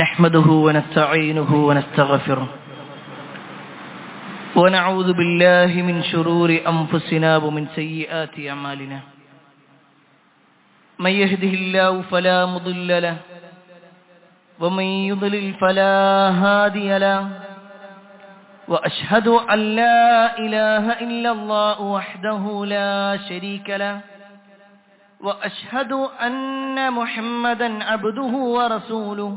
نحمده ونستعينه ونستغفره ونعوذ بالله من شرور أنفسنا ومن سيئات أعمالنا من يهده الله فلا مضل له ومن يضلل فلا هادي له وأشهد أن لا إله إلا الله وحده لا شريك له وأشهد أن محمدا عبده ورسوله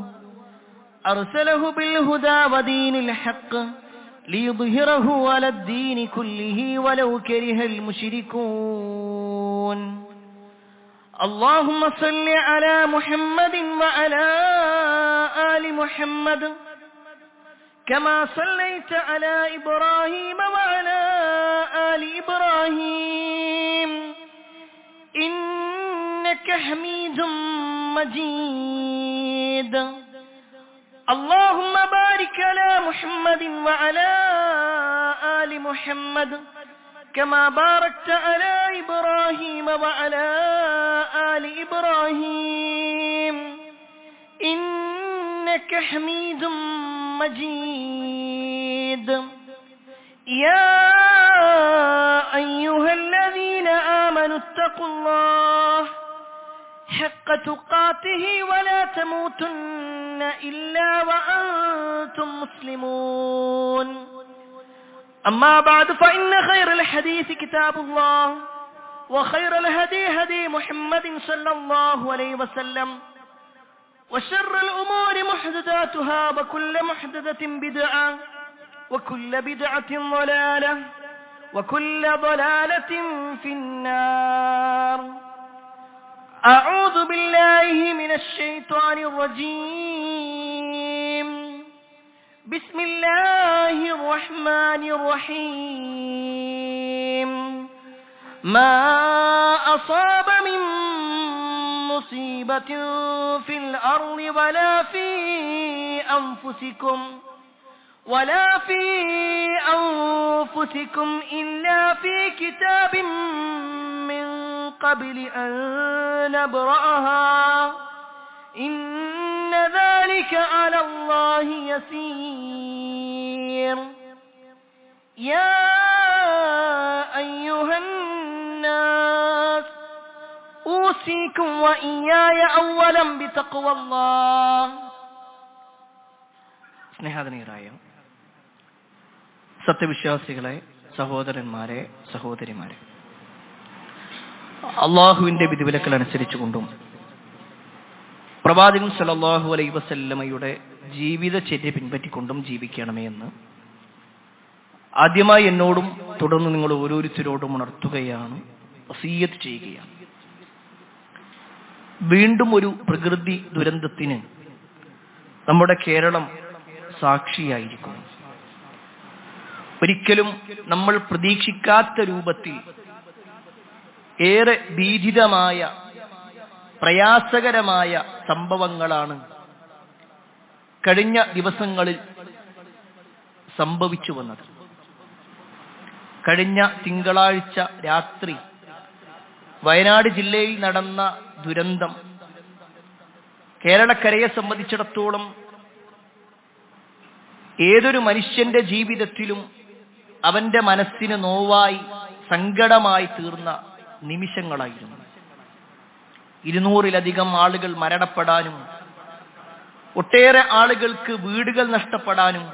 أرسله بالهدى ودين الحق ليظهره على الدين كله ولو كره المشركون اللهم صل على محمد وعلى آل محمد كما صليت على إبراهيم وعلى آل إبراهيم إنك حميد مجيد اللهم بارك على محمد وعلى آل محمد كما باركت على إبراهيم وعلى آل إبراهيم إنك حميد مجيد يا أيها الذين آمنوا اتقوا الله حق تقاته ولا تموتن إلا وأنتم مسلمون أما بعد فإن خير الحديث كتاب الله وخير الهدي هدي محمد صلى الله عليه وسلم وشر الأمور محدثاتها وكل محدثة بدعة وكل بدعة ضلالة وكل ضلالة في النار أعوذ بالله من الشيطان الرجيم بسم الله الرحمن الرحيم ما أصاب من مصيبة في الأرض ولا في أنفسكم إلا في كتاب من قبل أن نبرأها إن ذلك على الله يسير يا أيها الناس أوصيكم وإياي أولا بتقوى الله. സ്നേഹാദനീയരായ സത്യവിശ്വാസികളെ, സഹോദരന്മാരെ, സഹോദരിമാരെ, അള്ളാഹുവിന്റെ വിധിവിലക്കൽ അനുസരിച്ചുകൊണ്ടും പ്രവാചകൻ സല്ലല്ലാഹു അലൈഹി വസല്ലമയുടെ ജീവിതചര്യ പിൻപറ്റിക്കൊണ്ടും ജീവിക്കണമേ എന്ന് ആദ്യമായി എന്നോടും തുടർന്ന് നിങ്ങൾ ഓരോരുത്തരോടും ഉണർത്തുകയാണ്, വസിയ്യത്ത് ചെയ്യുകയാണ്. വീണ്ടും ഒരു പ്രകൃതി ദുരന്തത്തിന് നമ്മുടെ കേരളം സാക്ഷിയായിരിക്കുന്നു. ഒരിക്കലും നമ്മൾ പ്രതീക്ഷിക്കാത്ത രൂപത്തിൽ ഏറെ ഭീതിതമായ പ്രയാസകരമായ സംഭവങ്ങളാണ് കഴിഞ്ഞ ദിവസങ്ങളിൽ സംഭവിച്ചു വന്നത്. കഴിഞ്ഞ തിങ്കളാഴ്ച രാത്രി വയനാട് ജില്ലയിൽ നടന്ന ദുരന്തം കേരളക്കരയെ സംബന്ധിച്ചിടത്തോളം ഏതൊരു മനുഷ്യന്റെ ജീവിതത്തിലും അവന്റെ മനസ്സിന് നോവായി, സങ്കടമായി തീർന്ന നിമിഷങ്ങളായിരുന്നു. 200-ലധികം ആളുകൾ മരണപ്പെടാനും ഒട്ടേറെ ആളുകൾക്ക് വീടുകൾ നഷ്ടപ്പെടാനും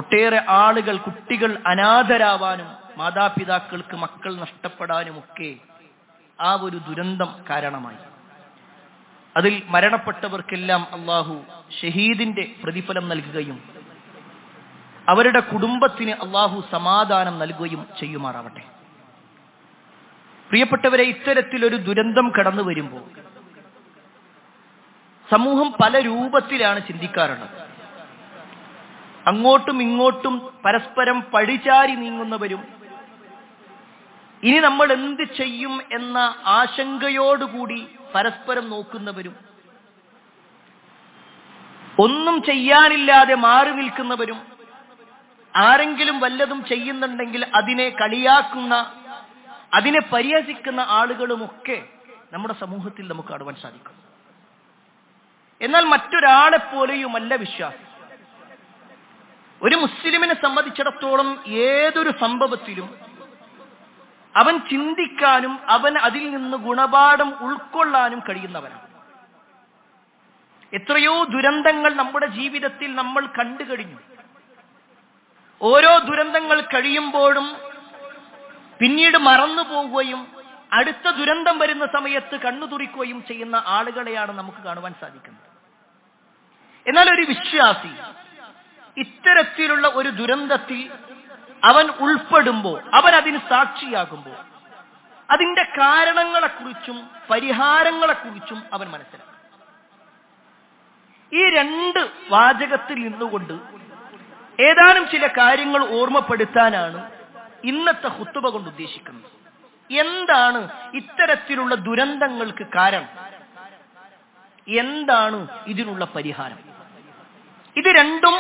ഒട്ടേറെ ആളുകൾ, കുട്ടികൾ അനാഥരാവാനും മാതാപിതാക്കൾക്ക് മക്കൾ നഷ്ടപ്പെടാനുമൊക്കെ ആ ഒരു ദുരന്തം കാരണമായി. അതിൽ മരണപ്പെട്ടവർക്കെല്ലാം അള്ളാഹു ഷഹീദിന്റെ പ്രതിഫലം നൽകുകയും അവരുടെ കുടുംബത്തിന് അള്ളാഹു സമാധാനം നൽകുകയും ചെയ്യുമാറാവട്ടെ. പ്രിയപ്പെട്ടവരെ, ഇത്തരത്തിലൊരു ദുരന്തം കടന്നു വരുമ്പോൾ സമൂഹം പല രൂപത്തിലാണ് ചിന്തിക്കാറുള്ളത്. അങ്ങോട്ടും ഇങ്ങോട്ടും പരസ്പരം പഴിചാരി നീങ്ങുന്നവരും ഇനി നമ്മൾ എന്ത് ചെയ്യും എന്ന ആശങ്കയോടുകൂടി പരസ്പരം നോക്കുന്നവരും, ഒന്നും ചെയ്യാനില്ലാതെ മാറി നിൽക്കുന്നവരും, ആരെങ്കിലും വല്ലതും ചെയ്യുന്നുണ്ടെങ്കിൽ അതിനെ കളിയാക്കുന്ന, അതിനെ പരിഹസിക്കുന്ന ആളുകളുമൊക്കെ നമ്മുടെ സമൂഹത്തിൽ നമുക്ക് കാണുവാൻ സാധിക്കും. എന്നാൽ മറ്റൊരാളെ പോലെയുമല്ല വിശ്വാസി. ഒരു മുസ്ലിമിനെ സംബന്ധിച്ചിടത്തോളം ഏതൊരു സംഭവത്തിലും അവൻ ചിന്തിക്കാനും അവൻ അതിൽ നിന്ന് ഗുണപാഠം ഉൾക്കൊള്ളാനും കഴിയുന്നവനാണ്. എത്രയോ ദുരന്തങ്ങൾ നമ്മുടെ ജീവിതത്തിൽ നമ്മൾ കണ്ടു കഴിഞ്ഞു. ഓരോ ദുരന്തങ്ങൾ കഴിയുമ്പോഴും പിന്നീട് മറന്നു പോവുകയും അടുത്ത ദുരന്തം വരുന്ന സമയത്ത് കണ്ണു തുറിക്കുകയും ചെയ്യുന്ന ആളുകളെയാണ് നമുക്ക് കാണുവാൻ സാധിക്കുന്നത്. എന്നാൽ ഒരു വിശ്വാസി ഇത്തരത്തിലുള്ള ഒരു ദുരന്തത്തിൽ അവൻ ഉൾപ്പെടുമ്പോൾ, അവൻ അതിന് സാക്ഷിയാകുമ്പോൾ, അതിന്റെ കാരണങ്ങളെക്കുറിച്ചും പരിഹാരങ്ങളെക്കുറിച്ചും അവൻ മനസ്സിലാക്കും. ഈ രണ്ട് വാചകത്തിൽ നിന്നുകൊണ്ട് ഏതാനും ചില കാര്യങ്ങൾ ഓർമ്മപ്പെടുത്താനാണ് ഇന്നത്തെ ഖുത്ബ കൊണ്ട് ഉദ്ദേശിക്കുന്നത്. എന്താണ് ഇത്തരത്തിലുള്ള ദുരന്തങ്ങൾക്ക് കാരണം? എന്താണ് ഇതിനുള്ള പരിഹാരം? ഇത് രണ്ടും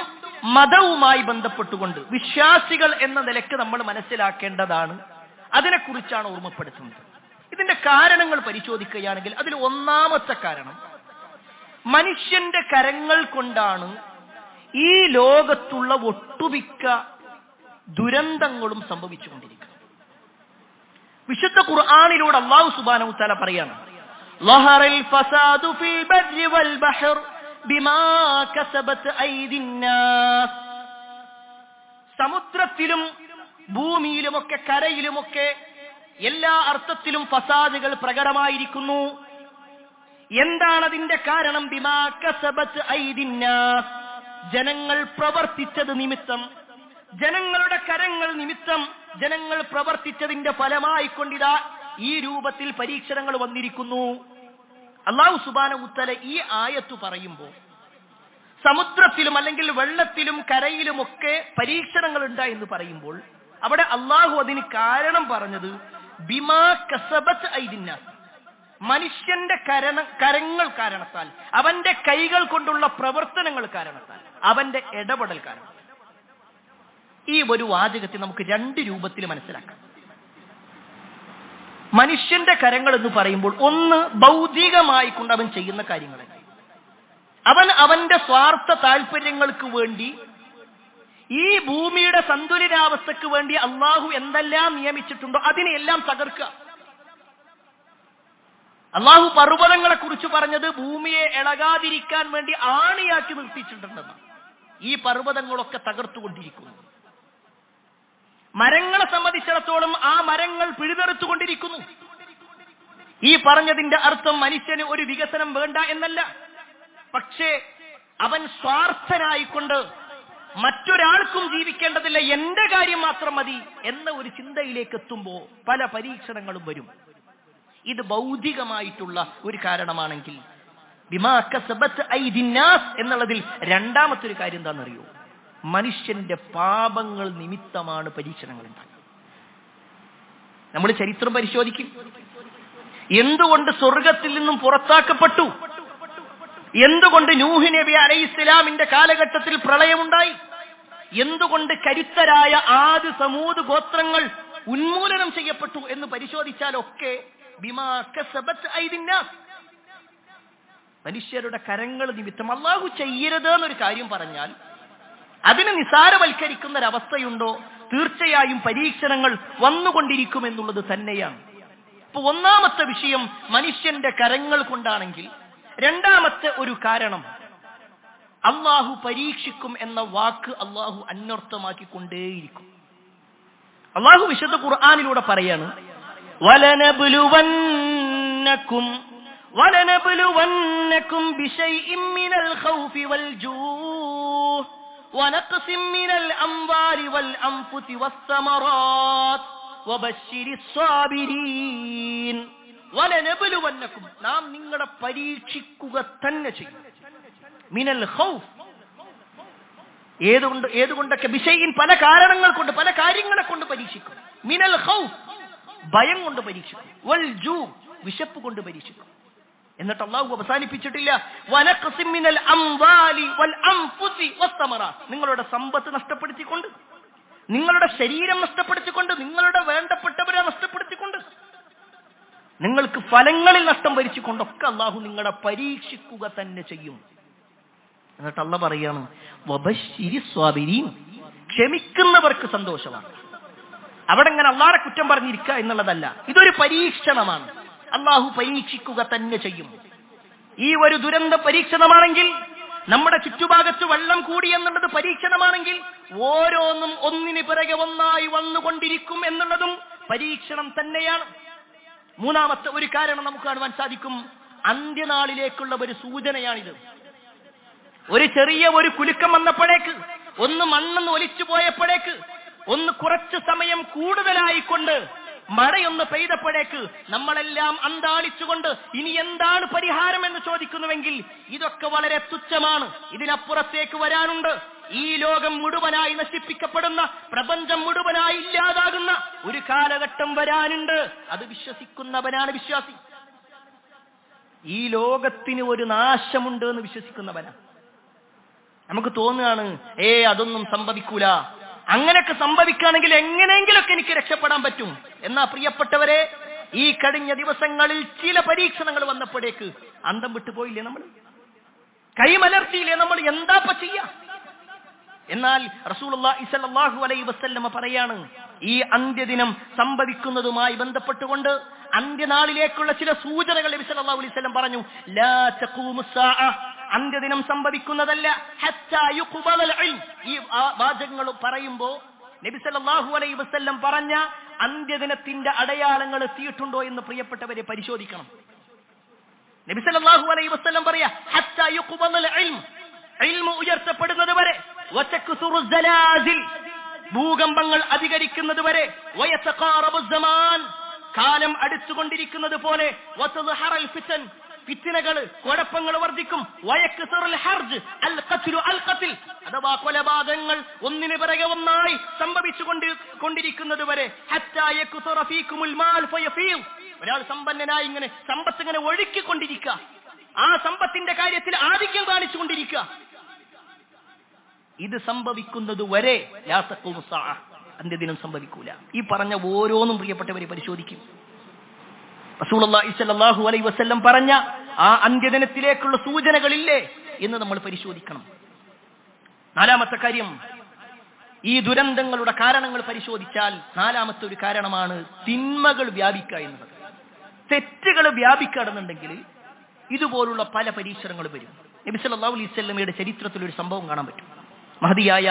മതവുമായി ബന്ധപ്പെട്ടുകൊണ്ട് വിശ്വാസികൾ എന്ന നിലയ്ക്ക് നമ്മൾ മനസ്സിലാക്കേണ്ടതാണ്. അതിനെക്കുറിച്ചാണ് ഓർമ്മപ്പെടുത്തുന്നത്. ഇതിന്റെ കാരണങ്ങൾ പരിശോധിക്കുകയാണെങ്കിൽ അതിൽ ഒന്നാമത്തെ കാരണം, മനുഷ്യന്റെ കരങ്ങൾ കൊണ്ടാണ് ഈ ലോകത്തുള്ള ഒട്ടുമിക്ക ദുരന്തങ്ങളും സംഭവിച്ചുകൊണ്ടിരിക്കുന്നത്. വിശുദ്ധ ഖുർആനിലൂടെ അല്ലാഹു സുബ്ഹാനഹു വ തആല പറയാണ്, ലഹറൽ ഫസാദു ഫിൽ ബർരി വൽ ബഹർ ബിമാ കസബത് ഐദിന്നാസ്. സമുദ്രത്തിലും ഭൂമിയിലുമൊക്കെ കരയിലുമൊക്കെ എല്ലാ അർത്ഥത്തിലും ഫസാദുകൾ പ്രകടമായിരിക്കുന്നു. എന്താണ് അതിന്റെ കാരണം? ബിമാ കസബത് ഐദിന്നാസ്, ജനങ്ങൾ പ്രവർത്തിച്ചത് നിമിത്തം, ജനങ്ങളുടെ കരങ്ങൾ നിമിത്തം, ജനങ്ങൾ പ്രവർത്തിച്ചതിന്റെ ഫലമായി കൊണ്ടിതാ ഈ രൂപത്തിൽ പരീക്ഷണങ്ങൾ വന്നിരിക്കുന്നു. അല്ലാഹു സുബ്ഹാനഹു വ തആല ഈ ആയത്ത് പറയുമ്പോൾ സമുദ്രത്തിലും അല്ലെങ്കിൽ വെള്ളത്തിലും കരയിലുമൊക്കെ പരീക്ഷണങ്ങൾ ഉണ്ടായി എന്ന് പറയുമ്പോൾ അവിടെ അല്ലാഹു അതിന് കാരണം പറഞ്ഞത് ബിമാ കസബത് ഐദിന്നാസ്, മനുഷ്യന്റെ കരങ്ങൾ കാരണത്താൽ, അവന്റെ കൈകൾ കൊണ്ടുള്ള പ്രവർത്തനങ്ങൾ കാരണത്താൽ, അവന്റെ ഇടപെടൽ കാരണം. ഈ ഒരു വാചകത്തെ നമുക്ക് രണ്ട് രൂപത്തിൽ മനസ്സിലാക്കാം. മനുഷ്യന്റെ കരങ്ങൾ എന്ന് പറയുമ്പോൾ ഒന്ന് ഭൗതികമായി കൊണ്ട് അവൻ ചെയ്യുന്ന കാര്യങ്ങൾ, അവൻ അവന്റെ സ്വാർത്ഥ താല്പര്യങ്ങൾക്ക് വേണ്ടി, ഈ ഭൂമിയുടെ സന്തുലിതാവസ്ഥക്ക് വേണ്ടി അള്ളാഹു എന്തെല്ലാം നിയമിച്ചിട്ടുണ്ടോ അതിനെയെല്ലാം തകർക്കുക. അള്ളാഹു പർവ്വതങ്ങളെ കുറിച്ച് പറഞ്ഞത് ഭൂമിയെ ഇളകാതിരിക്കാൻ വേണ്ടി ആണിയാക്കി നിർത്തിച്ചിട്ടുണ്ടെന്ന്. ഈ പർവ്വതങ്ങളൊക്കെ തകർത്തുകൊണ്ടിരിക്കുന്നു. മരങ്ങളെ സംബന്ധിച്ചിടത്തോളം ആ മരങ്ങൾ പിഴുതെറുത്തുകൊണ്ടിരിക്കുന്നു. ഈ പറഞ്ഞതിന്റെ അർത്ഥം മനുഷ്യന് ഒരു വികസനം വേണ്ട എന്നല്ല. പക്ഷേ അവൻ സ്വാർത്ഥനായിക്കൊണ്ട് മറ്റൊരാൾക്കും ജീവിക്കേണ്ടതില്ല, എന്റെ കാര്യം മാത്രം മതി എന്ന ഒരു ചിന്തയിലേക്ക് എത്തുമ്പോൾ പല പരീക്ഷണങ്ങളും വരും. ഇത് ഭൗതികമായിട്ടുള്ള ഒരു കാരണമാണെങ്കിൽ ബിമാ കസബത് ഐദിന്നാസ് എന്നുള്ളതിൽ രണ്ടാമത്തെ ഒരു കാര്യം എന്താണെന്നറിയോ? മനുഷ്യന്റെ പാപങ്ങൾ നിമിത്തമാണ് പരീക്ഷണങ്ങൾ ഉണ്ടാകുന്നത്. നമ്മൾ ചരിത്രം പരിശോധിക്കും. എന്തുകൊണ്ട് സ്വർഗത്തിൽ നിന്നും പുറത്താക്കപ്പെട്ടു? എന്തുകൊണ്ട് നൂഹ് നബി അലൈഹിസ്സലാമിന്റെ കാലഘട്ടത്തിൽ പ്രളയമുണ്ടായി? എന്തുകൊണ്ട് കരുത്തരായ ആദ് സമൂദ് ഗോത്രങ്ങൾ ഉന്മൂലനം ചെയ്യപ്പെട്ടു എന്ന് പരിശോധിച്ചാലൊക്കെ ബിമാ കസബത് ഐദിന്നാസ്, മനുഷ്യരുടെ കരങ്ങൾ നിമിത്തം. അല്ലാഹു ചെയ്യരുത് എന്നൊരു കാര്യം പറഞ്ഞാൽ അതിനെ നിസാരവൽക്കരിക്കുന്ന ഒരവസ്ഥയുണ്ടോ? തീർച്ചയായും പരീക്ഷണങ്ങൾ വന്നുകൊണ്ടിരിക്കുമെന്നുള്ളത് തന്നെയാണ്. അപ്പൊ ഒന്നാമത്തെ വിഷയം മനുഷ്യന്റെ കരങ്ങൾ കൊണ്ടാണെങ്കിൽ, രണ്ടാമത്തെ ഒരു കാരണം അള്ളാഹു പരീക്ഷിക്കും എന്ന വാക്ക് അള്ളാഹു അന്വർത്ഥമാക്കിക്കൊണ്ടേയിരിക്കും. അള്ളാഹു വിശുദ്ധ ഖുർആനിലൂടെ പറയാണ്, വലനബ്ലുവന്നകും ബിശൈഇൻ മിനൽ ഖൗഫി വൽ ജൂഅ് വനഖ്സിൻ മിനൽ അംവാലി വൽ അൻഫുസി വസ്സമറാത്ത് വബശ്ശിരിസ് സാബിരീൻ. വലനബ്ലുവന്നകും, നാം നിങ്ങളെ പരീക്ഷിക്കുക തന്നെ ചെയ്യും. മിനൽ ഖൗഫ്, ഏതുകൊണ്ടൊക്കെ? ബിശൈഇൻ, പല കാരണങ്ങൾ കൊണ്ട്, പല കാര്യങ്ങളെ കൊണ്ട് പരീക്ഷിക്കും. മിനൽ ഖൗഫ്, ഭയം കൊണ്ട് പരീക്ഷിക്കും. വൽ ജൂ, വിശപ്പ് കൊണ്ട് പരീക്ഷിക്കും. എന്നിട്ട് അല്ലാഹു അവസാനിപ്പിച്ചിട്ടില്ല, വനഖ്സിൻ മിനൽ അംവാലി വൽ അൻഫുസി വസ്സമറാത്ത്, നിങ്ങളുടെ സമ്പത്ത് നഷ്ടപ്പെടുത്തിക്കൊണ്ട്, നിങ്ങളുടെ ശരീരം നഷ്ടപ്പെടുത്തിക്കൊണ്ട്, നിങ്ങളുടെ വേണ്ടപ്പെട്ടവരെ നഷ്ടപ്പെടുത്തിക്കൊണ്ട്, നിങ്ങൾക്ക് ഫലങ്ങളിൽ നഷ്ടം വരിച്ചുകൊണ്ടൊക്കെ അള്ളാഹു നിങ്ങളെ പരീക്ഷിക്കുക തന്നെ ചെയ്യും. എന്നിട്ട് അള്ളാഹ് പറയാണ് വബശ്ശിരി സ്വാബിരീൻ, ക്ഷമിക്കുന്നവർക്ക് സന്തോഷമാണ്. അവിടെ ഇങ്ങനെ അള്ളാഹുടെ കുറ്റം പറഞ്ഞിരിക്കുക എന്നുള്ളതല്ല, ഇതൊരു പരീക്ഷണമാണ്. അള്ളാഹു പരീക്ഷിക്കുക തന്നെ ചെയ്യും. ഈ ഒരു ദുരന്ത പരീക്ഷണമാണെങ്കിൽ, നമ്മുടെ ചുറ്റുഭാഗത്ത് വെള്ളം കൂടി എന്നുള്ളത് പരീക്ഷണമാണെങ്കിൽ, ഓരോന്നും ഒന്നിന് പിറകെ ഒന്നായി വന്നുകൊണ്ടിരിക്കും എന്നുള്ളതും പരീക്ഷണം തന്നെയാണ്. മൂന്നാമത്തെ ഒരു കാരണം നമുക്ക് കാണുവാൻ സാധിക്കും, അന്ത്യനാളിലേക്കുള്ള ഒരു സൂചനയാണിത്. ഒരു ചെറിയ ഒരു കുലുക്കം വന്നപ്പോഴേക്ക്, ഒന്ന് മണ്ണെന്ന് ഒലിച്ചു പോയപ്പോഴേക്ക്, ഒന്ന് കുറച്ച് സമയം കൂടുതലായിക്കൊണ്ട് മഴയൊന്ന് പെയ്തപ്പോഴേക്ക് നമ്മളെല്ലാം അന്താളിച്ചുകൊണ്ട് ഇനി എന്താണ് പരിഹാരം എന്ന് ചോദിക്കുന്നുവെങ്കിൽ, ഇതൊക്കെ വളരെ തുച്ഛമാണ്, ഇതിനപ്പുറത്തേക്ക് വരാനുണ്ട്. ഈ ലോകം മുഴുവനായി നശിപ്പിക്കപ്പെടുന്ന, പ്രപഞ്ചം മുഴുവനായി ഇല്ലാതാകുന്ന ഒരു കാലഘട്ടം വരാനുണ്ട്. അത് വിശ്വസിക്കുന്നവനാണ് വിശ്വാസി. ഈ ലോകത്തിന് ഒരു നാശമുണ്ട് എന്ന് വിശ്വസിക്കുന്നവനാണ്. നമുക്ക് തോന്നുകയാണ് അതൊന്നും സംഭവിക്കൂല, അങ്ങനെയൊക്കെ സംഭവിക്കുകയാണെങ്കിൽ എങ്ങനെയെങ്കിലൊക്കെ എനിക്ക് രക്ഷപ്പെടാൻ പറ്റും. എന്നാ പ്രിയപ്പെട്ടവരെ, ഈ കഴിഞ്ഞ ദിവസങ്ങളിൽ ചില പരീക്ഷണങ്ങൾ വന്നപ്പോഴേക്ക് അന്തം വിട്ടുപോയില്ലേ? നമ്മൾ കൈമലർത്തിയില്ലേ? നമ്മൾ എന്താപ്പ ചെയ്യാ? എന്നാൽ റസൂലുള്ളാഹി സ്വല്ലല്ലാഹു അലൈഹി വസല്ലമ പറയാണ്, ഈ അന്ത്യദിനം സംഭവിക്കുന്നതുമായി ബന്ധപ്പെട്ടുകൊണ്ട് അന്ത്യനാളിലേക്കുള്ള ചില സൂചനകൾ നബി സല്ലല്ലാഹു അലൈഹി വസല്ലം പറഞ്ഞു. ലാ തഖൂമുസ് സാഅ, അന്ത്യദിനം സംഭവിക്കുന്നതല്ല ഹത്താ യുഖ്ബലൽ ഇൽം. ഈ വാചകങ്ങൾ പറയുമ്പോൾ നബി സല്ലല്ലാഹു അലൈഹി വസല്ലം പറഞ്ഞ അന്ത്യദിനത്തിന്റെ അടയാളങ്ങൾ എത്തിയിട്ടുണ്ടോ എന്ന് പ്രിയപ്പെട്ടവരെ പരിശോധിക്കണം. നബി സല്ലല്ലാഹു അലൈഹി വസല്ലം പറയാ ഹത്താ യുഖ്ബലൽ ഇൽം, ഇൽമു ഉയർത്തപ്പെടുന്നത് വരെ, വതക്സുറു സലാസിൽ, ഭൂകമ്പങ്ങൾ അധികരിക്കുന്നത് വരെ, വയതഖാറബു സമാൻ, കാലം അടുത്തുകൊണ്ടിരിക്കുന്നത് പോലെ, വതദ്ഹറൽ ഫിതൻ, ഫിത്നകൾ, കുഴപ്പങ്ങൾ വർദ്ധിക്കും, വയക്സുറുൽ ഹർജ് അൽ ഖത്ലു അൽ ഖത്ൽ, അഥവാ കൊലപാതകങ്ങൾ ഒന്നിനു പിറകെ ഒന്നായി സംഭവിച്ചുകൊണ്ടിരിക്കുന്നത് വരെ, ഹത്താ യക്സുറ ഫീകുമുൽ മാൽ ഫയഫീൽ, ഒരാൾ സമ്പന്നനായി ഇങ്ങനെ സമ്പത്ത് ഇങ്ങനെ ഒഴുക്കിക്കൊണ്ടിരിക്കുക, ആ സമ്പത്തിന്റെ കാര്യത്തിൽ ആധിക്യം കാണിച്ചുകൊണ്ടിരിക്കുക. ഇത് സംഭവിക്കുന്നത് വരെ ലാ തഖൂമു സ്സാഅ, അന്ത്യദിനം സംഭവിക്കൂല. ഈ പറഞ്ഞ ഓരോന്നും പ്രിയപ്പെട്ടവരെ പരിശോധിക്കും. റസൂലുള്ളാഹി സ്വല്ലല്ലാഹു അലൈഹി വസല്ലം പറഞ്ഞ ആ അന്ത്യദിനത്തിലേക്കുള്ള സൂചനകളില്ലേ എന്ന് നമ്മൾ പരിശോധിക്കണം. നാലാമത്തെ കാര്യം, ഈ ദുരന്തങ്ങളുടെ കാരണങ്ങൾ പരിശോധിച്ചാൽ നാലാമത്തെ ഒരു കാരണമാണ് തിന്മകൾ വ്യാപിക്കുക എന്നുള്ളത്. തെറ്റുകൾ വ്യാപിക്കുകയാണെന്നുണ്ടെങ്കിൽ ഇതുപോലുള്ള പല പരീക്ഷണങ്ങൾ വരും. നബി സല്ലല്ലാഹു അലൈഹി വസല്ലമയുടെ ചരിത്രത്തിൽ ഒരു സംഭവം കാണാൻ പറ്റും. മഹദിയായ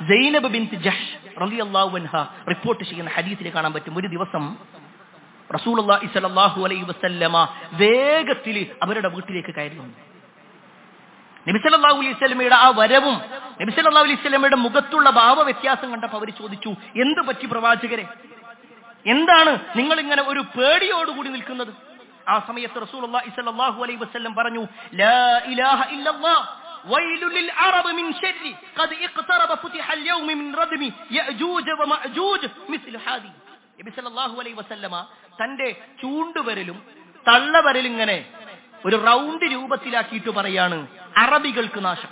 സൈനബ് ബിൻത് ജഹ്ഷ് റളിയല്ലാഹു അൻഹ റിപ്പോർട്ട് ചെയ്യുന്ന ഹദീസിൽ കാണാൻ പറ്റും, ഒരു ദിവസം റസൂലുള്ളാഹി സ്വല്ലല്ലാഹു അലൈഹി വസല്ലമ വേഗത്തിൽ അവരുടെ വീട്ടിലേക്ക് കയറി വന്നു. നബി സല്ലല്ലാഹു അലൈഹി വസല്ലമയുടെ ആ വരവും നബി സല്ലല്ലാഹു അലൈഹി വസല്ലമയുടെ മുഖത്തുള്ള ഭാവ വ്യത്യാസം കണ്ടപ്പോൾ അവർ ചോദിച്ചു, എന്ത് പറ്റി പ്രവാചകരെ, എന്താണ് നിങ്ങൾ ഇങ്ങനെ ഒരു പേടിയോടുകൂടി നിൽക്കുന്നത്? ആ സമയത്ത് റസൂലുള്ളാഹി സ്വല്ലല്ലാഹു അലൈഹി വസല്ലം പറഞ്ഞു, ലാ ഇലാഹ ഇല്ലല്ലാഹ് വൈലുൽ ലിൽ അറബ് മിൻ ശർരി ഖദ് ഇഖ്തറബ ഫുതിഹൽ യൗമ മിൻ റദ്മി യഅജൂജ വമഅജൂജ് മിസ്ലു ഹാദി. നബി സല്ലല്ലാഹു അലൈഹി വസല്ലമ തന്റെ ചൂണ്ടുവിരലും തള്ളവിരലും ഇങ്ങനെ ഒരു റൗണ്ട് രൂപത്തിലാക്കിയിട്ട് പറയാണ്, അറബികൾക്ക് നാശം,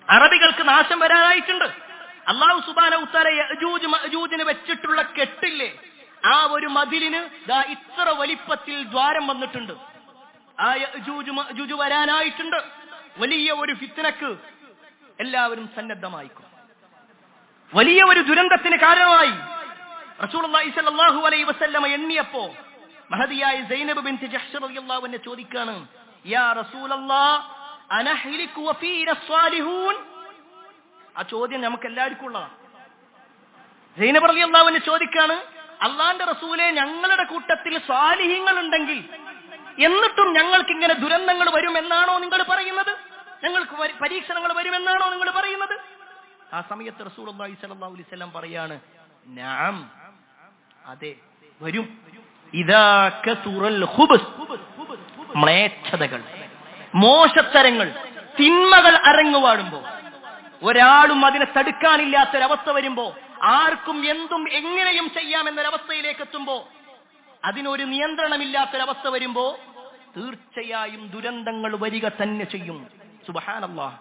അറബികൾക്ക് നാശം വരാനായിട്ടുണ്ട്. അല്ലാഹു സുബ്ഹാനഹു വ തആല യഅജൂജ് മഅജൂജിനെ വെച്ചിട്ടുള്ള കെട്ടില്ലേ, ആ ഒരു മതിലിന് ദാ ഇത്ര വലിപ്പത്തിൽ ദ്വാരം വന്നിട്ടുണ്ട്. ആ യഅജൂജ് മഅജൂജ് വരാനായിട്ടുണ്ട്. വലിയ ഒരു ഫിത്നക്ക് എല്ലാവരും സന്നദ്ധമായിക്കും, വലിയ ഒരു ദുരന്തത്തിന് കാരണമായി. റസൂലുള്ളാഹി സ്വല്ലല്ലാഹു അലൈഹി വസല്ലമ എണ്ണിയപ്പോ മഹദിയായ സൈനബ് ബിൻത് ജഹ്ഷ് റളിയല്ലാഹു അൻഹ ചോദിക്കാണ്, യാ റസൂലല്ലാഹ് അനഹ്ലികു വഫീന സ്വാലിഹൂൻ. ആ ചോദ്യം നമുക്ക് എല്ലാവർക്കും ഉള്ളതാണ്. സൈനബ് റളിയല്ലാഹു അൻഹ ചോദിക്കാണ്, അള്ളാന്റെ റസൂലെ, ഞങ്ങളുടെ കൂട്ടത്തിൽ സ്വാലിഹീങ്ങൾ ഉണ്ടെങ്കിൽ എന്നിട്ടും ഞങ്ങൾക്ക് ഇങ്ങനെ ദുരന്തങ്ങൾ വരുമെന്നാണോ നിങ്ങൾ പറയുന്നത്? ഞങ്ങൾക്ക് പരീക്ഷണങ്ങൾ വരുമെന്നാണോ നിങ്ങൾ പറയുന്നത്? ആ സമയത്ത് റസൂലുള്ളാഹി സ്വല്ലല്ലാഹു അലൈഹി വസല്ലം പറയാണ്, നഅം, അതെ വരും. ഇദാ കസുറൽ ഖുബ്സ്, മ്ലേച്ഛതകൾ, മോശത്തരങ്ങൾ, തിന്മകൾ അരങ്ങുവാടുമ്പോ, ഒരാളും അതിനെ തടുക്കാനില്ലാത്തൊരവസ്ഥ വരുമ്പോ, ആർക്കും എന്തും എങ്ങനെയും ചെയ്യാമെന്നൊരവസ്ഥയിലേക്ക് എത്തുമ്പോ, അതിനൊരു നിയന്ത്രണമില്ലാത്തൊരവസ്ഥ വരുമ്പോ തീർച്ചയായും ദുരന്തങ്ങൾ വരിക തന്നെ ചെയ്യും. സുബ്ഹാനല്ലാഹ്.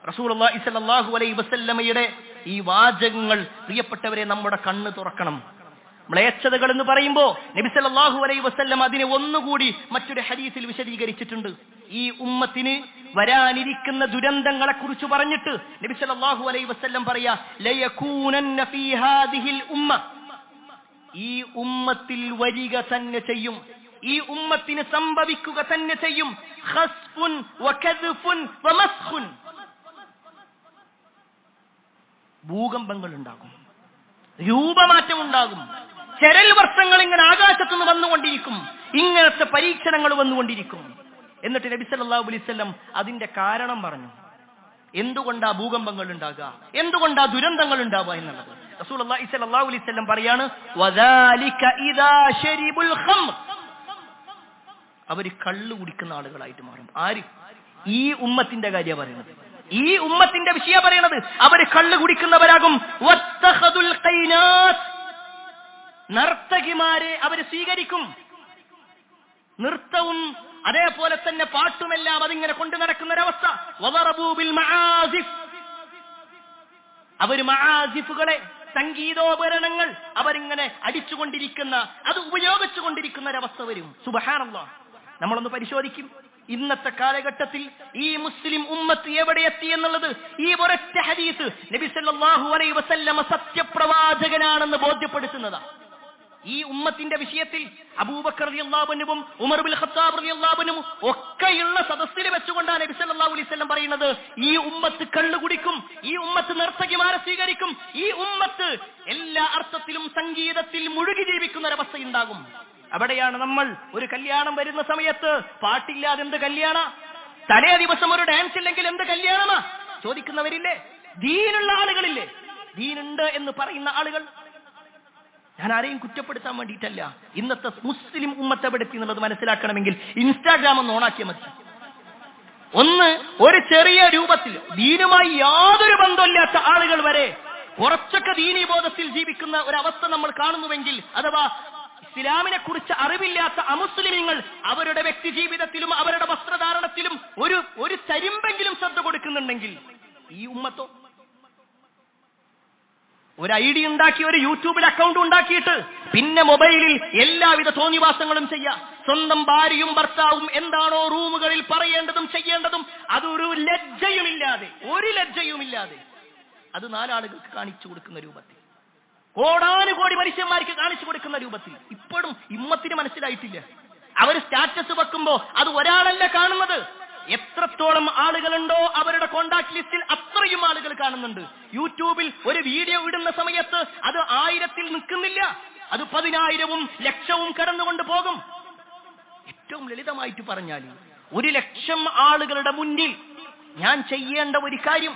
റസൂലുള്ളാഹി സ്വല്ലല്ലാഹു അലൈഹി വസല്ലമയുടെ ഈ വാചകങ്ങൾ പ്രിയപ്പെട്ടവരെ നമ്മുടെ കണ്ണ് തുറക്കണം. മ്ലേച്ഛതകൾ എന്ന് പറയുമ്പോൾ നബി സല്ലല്ലാഹു അലൈഹി വസല്ലം അതിനെ ഒന്നുകൂടി മറ്റൊരു ഹദീസിൽ വിശദീകരിച്ചിട്ടുണ്ട്. ഈ ഉമ്മത്തിന് വരാനിരിക്കുന്ന ദുരന്തങ്ങളെ കുറിച്ച് പറഞ്ഞിട്ട് നബി സല്ലല്ലാഹു അലൈഹി വസല്ലം പറയാ, ലയകൂനന്ന ഫീ ഹാദിഹിൽ ഉമ്മ, ഈ ഉമ്മത്തിൽ വരിക തന്നെ ചെയ്യും, ഈ ഉമ്മത്തിന് സംഭവിക്കുക തന്നെ ചെയ്യും, ഖസ്ഫുൻ വകദ്ഫുൻ വമസ്ഖുൻ, ഭൂകമ്പങ്ങൾ ഉണ്ടാകും, രൂപമാറ്റം ഉണ്ടാകും, ചെരൽ വർഷങ്ങൾ ഇങ്ങനെ ആകാശത്തുനിന്ന് വന്നുകൊണ്ടിരിക്കും, ഇങ്ങനത്തെ പരീക്ഷണങ്ങൾ വന്നുകൊണ്ടിരിക്കും. എന്നിട്ട് നബി സല്ലല്ലാഹു അലൈഹി വസല്ലം അതിന്റെ കാരണം പറഞ്ഞു. എന്തുകൊണ്ടാ ഭൂകമ്പങ്ങൾ ഉണ്ടാകുക, എന്തുകൊണ്ടാ ദുരന്തങ്ങൾ ഉണ്ടാവുക എന്നുള്ളത്. റസൂലുള്ളാഹി സ്വല്ലല്ലാഹു അലൈഹി വസല്ലം പറയാണ്, വദാലിക ഇദാ ശരിബുൽ ഖംർ, അവര് കള്ളു കുടിക്കുന്ന ആളുകളായിട്ട് മാറും. ആര്? ഈ ഉമ്മത്തിന്റെ കാര്യം പറയുന്നത്, ഈ ഉമ്മത്തിന്റെ വിഷയം പറയണത്. അവര് കള്ളു കുടിക്കുന്നവരാകും. വത്തഖദുൽ ഖൈനാത്ത്, നർത്തകിമാരെ അവര് സ്വീകരിക്കും. നൃത്തവും അതേപോലെ തന്നെ പാട്ടുമെല്ലാം അതിങ്ങനെ കൊണ്ടു നടക്കുന്ന ഒരവസ്ഥ. വദറബൂ ബിൽ മആസിഫ്, അവര് മആസിഫുകളെ, സംഗീതോപകരണങ്ങൾ അവരിങ്ങനെ അടിച്ചുകൊണ്ടിരിക്കുന്ന, അത് ഉപയോഗിച്ചുകൊണ്ടിരിക്കുന്ന ഒരവസ്ഥ വരും. സുബ്ഹാനല്ലാഹ്. നമ്മളൊന്ന് പരിശോധിക്കും, ഇന്നത്തെ കാലഘട്ടത്തിൽ ഈ മുസ്ലിം ഉമ്മത്ത് എവിടെ എത്തി എന്നുള്ളത് ഈ ഒരൊറ്റ ഹദീസ് നബി സല്ലല്ലാഹു അലൈഹി വസല്ലം സത്യപ്രവാചകനാണെന്ന് ബോധ്യപ്പെടുത്തുന്നതാണ്. ഈ ഉമ്മത്തിന്റെ വിഷയത്തിൽ അബൂബക്കർ റളിയല്ലാഹു അൻഹുവും ഉമർ ഇബ്നുൽ ഖത്താബ് റളിയല്ലാഹു അൻഹും ഒക്കെയുള്ള സദസ്സിൽ വെച്ചുകൊണ്ടാണ് നബി സല്ലല്ലാഹു അലൈഹി വസല്ലം പറയുന്നത്, ഈ ഉമ്മത്ത് കള്ളു കുടിക്കും, ഈ ഉമ്മത്ത് നർത്തകിമാരെ സ്വീകരിക്കും, ഈ ഉമ്മത്ത് എല്ലാ അർത്ഥത്തിലും സംഗീതത്തിൽ മുഴുകി ജീവിക്കുന്ന ഒരവസ്ഥ ഉണ്ടാകും. അവിടെയാണ് നമ്മൾ ഒരു കല്യാണം വരുന്ന സമയത്ത് പാട്ടില്ലാതെ എന്ത് കല്യാണ, തലേ ദിവസം ഒരു ഡാൻസ് ഇല്ലെങ്കിൽ എന്ത് കല്യാണമാ ചോദിക്കുന്നവരില്ലേ? ദീനുള്ള ആളുകളില്ലേ? ദീനുണ്ട് എന്ന് പറയുന്ന ആളുകൾ. ഞാൻ ആരെയും കുറ്റപ്പെടുത്താൻ വേണ്ടിയിട്ടല്ല. ഇന്നത്തെ മുസ്ലിം ഉമ്മത്തെ പെടുത്തി എന്നുള്ളത് മനസ്സിലാക്കണമെങ്കിൽ ഇൻസ്റ്റാഗ്രാം ഒന്ന് ഓണാക്കിയാൽ മതി. ഒന്ന് ഒരു ചെറിയ രൂപത്തിൽ ദീനുമായി യാതൊരു ബന്ധമില്ലാത്ത ആളുകൾ വരെ കുറച്ചൊക്കെ ദീനീബോധത്തിൽ ജീവിക്കുന്ന ഒരവസ്ഥ നമ്മൾ കാണുന്നുവെങ്കിൽ, അഥവാ ഇസ്ലാമിനെ കുറിച്ച് അറിവില്ലാത്ത അമുസ്ലിമീങ്ങൾ അവരുടെ വ്യക്തി ജീവിതത്തിലും അവരുടെ വസ്ത്രധാരണത്തിലും ഒരു തരിമ്പെങ്കിലും ശ്രദ്ധ കൊടുക്കുന്നുണ്ടെങ്കിൽ, ഈ ഉമ്മത്തോ ഒരു ഐഡി ഉണ്ടാക്കി ഒരു യൂട്യൂബിൽ അക്കൗണ്ട് ഉണ്ടാക്കിയിട്ട് പിന്നെ മൊബൈലിൽ എല്ലാവിധ തോന്നിവാസങ്ങളും ചെയ്യാം. സ്വന്തം ഭാര്യയും ഭർത്താവും എന്താണോ റൂമുകളിൽ പറയേണ്ടതും ചെയ്യേണ്ടതും അതൊരു ലജ്ജയുമില്ലാതെ, ഒരു ലജ്ജയുമില്ലാതെ അത് നാലാളുകൾക്ക് കാണിച്ചു കൊടുക്കുന്ന രൂപത്തിൽ, കോടാനുകോടി മനുഷ്യന്മാർക്ക് കാണിച്ചു കൊടുക്കുന്ന രൂപത്തിൽ ഇപ്പോഴും ഇമ്മത്തിന് മനസ്സിലായിട്ടില്ല. അവർ സ്റ്റാറ്റസ് വെക്കുമ്പോ അത് ഒരാളല്ല കാണുന്നത്, എത്രത്തോളം ആളുകളുണ്ടോ അവരുടെ കോണ്ടാക്ട് ലിസ്റ്റിൽ അത്രയും ആളുകൾ കാണുന്നുണ്ട്. യൂട്യൂബിൽ ഒരു വീഡിയോ ഇടുന്ന സമയത്ത് അത് 1000-ൽ നിൽക്കുന്നില്ല, അത് 10,000-ഉം ലക്ഷവും കടന്നുകൊണ്ട് പോകും. ഏറ്റവും ലളിതമായിട്ട് പറഞ്ഞാൽ 1,00,000 ആളുകളുടെ മുന്നിൽ ഞാൻ ചെയ്യേണ്ട ഒരു കാര്യം,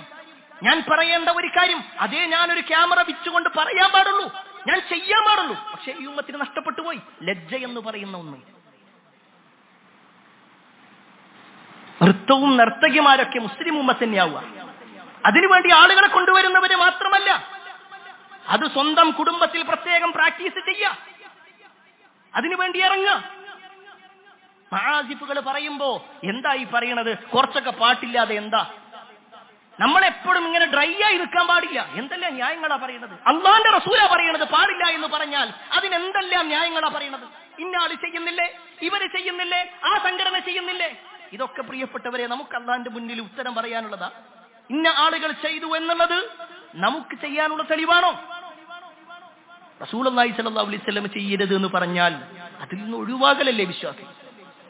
ഞാൻ പറയേണ്ട ഒരു കാര്യം, അതേ ഞാനൊരു ക്യാമറ വെച്ചുകൊണ്ട് പറയാൻ പാടുള്ളൂ, ഞാൻ ചെയ്യാൻ പാടുള്ളൂ. പക്ഷെ ഈ ഉമ്മത്തിന് നഷ്ടപ്പെട്ടു പോയി ലജ്ജ എന്ന് പറയുന്ന ഒന്ന്. നൃത്തവും നർത്തകിമാരൊക്കെ മുസ്ലിം ഉമ്മത്ത് തന്നെയാവുക. അതിനുവേണ്ടി ആളുകളെ കൊണ്ടുവരുന്നവര് മാത്രമല്ല, അത് സ്വന്തം കുടുംബത്തിൽ പ്രത്യേകം പ്രാക്ടീസ് ചെയ്യുക, അതിനുവേണ്ടി ഇറങ്ങുക. മആസിഫുകൾ പറയുമ്പോ എന്താ ഈ പറയണത്? കുറച്ചൊക്കെ പാട്ടില്ലാതെ എന്താ? നമ്മളെപ്പോഴും ഇങ്ങനെ ഡ്രൈ ആയി നിൽക്കാൻ പാടില്ല. എന്തെല്ലാം ന്യായങ്ങളാ പറയുന്നത്? അള്ളാന്റെ റസൂലാ പറയണത് പാടില്ല എന്ന് പറഞ്ഞാൽ അതിനെന്തെല്ലാം ന്യായങ്ങളാ പറയണത്? ഇന്നാള് ചെയ്യുന്നില്ലേ, ഇവര് ചെയ്യുന്നില്ലേ, ആ സംഘടന ചെയ്യുന്നില്ലേ? ഇതൊക്കെ പ്രിയപ്പെട്ടവരെ നമുക്ക് അള്ളാന്റെ മുന്നിൽ ഉത്തരം പറയാനുള്ളതാ? ഇന്ന ആളുകൾ ചെയ്തു എന്നുള്ളത് നമുക്ക് ചെയ്യാനുള്ള തെളിവാണോ? റസൂലുള്ളാഹി സ്വല്ലല്ലാഹു അലൈഹി വസല്ലം ചെയ്യരുത് എന്ന് പറഞ്ഞാൽ അതിൽ നിന്ന് ഒഴിവാകലല്ലേ വിശ്വാസം?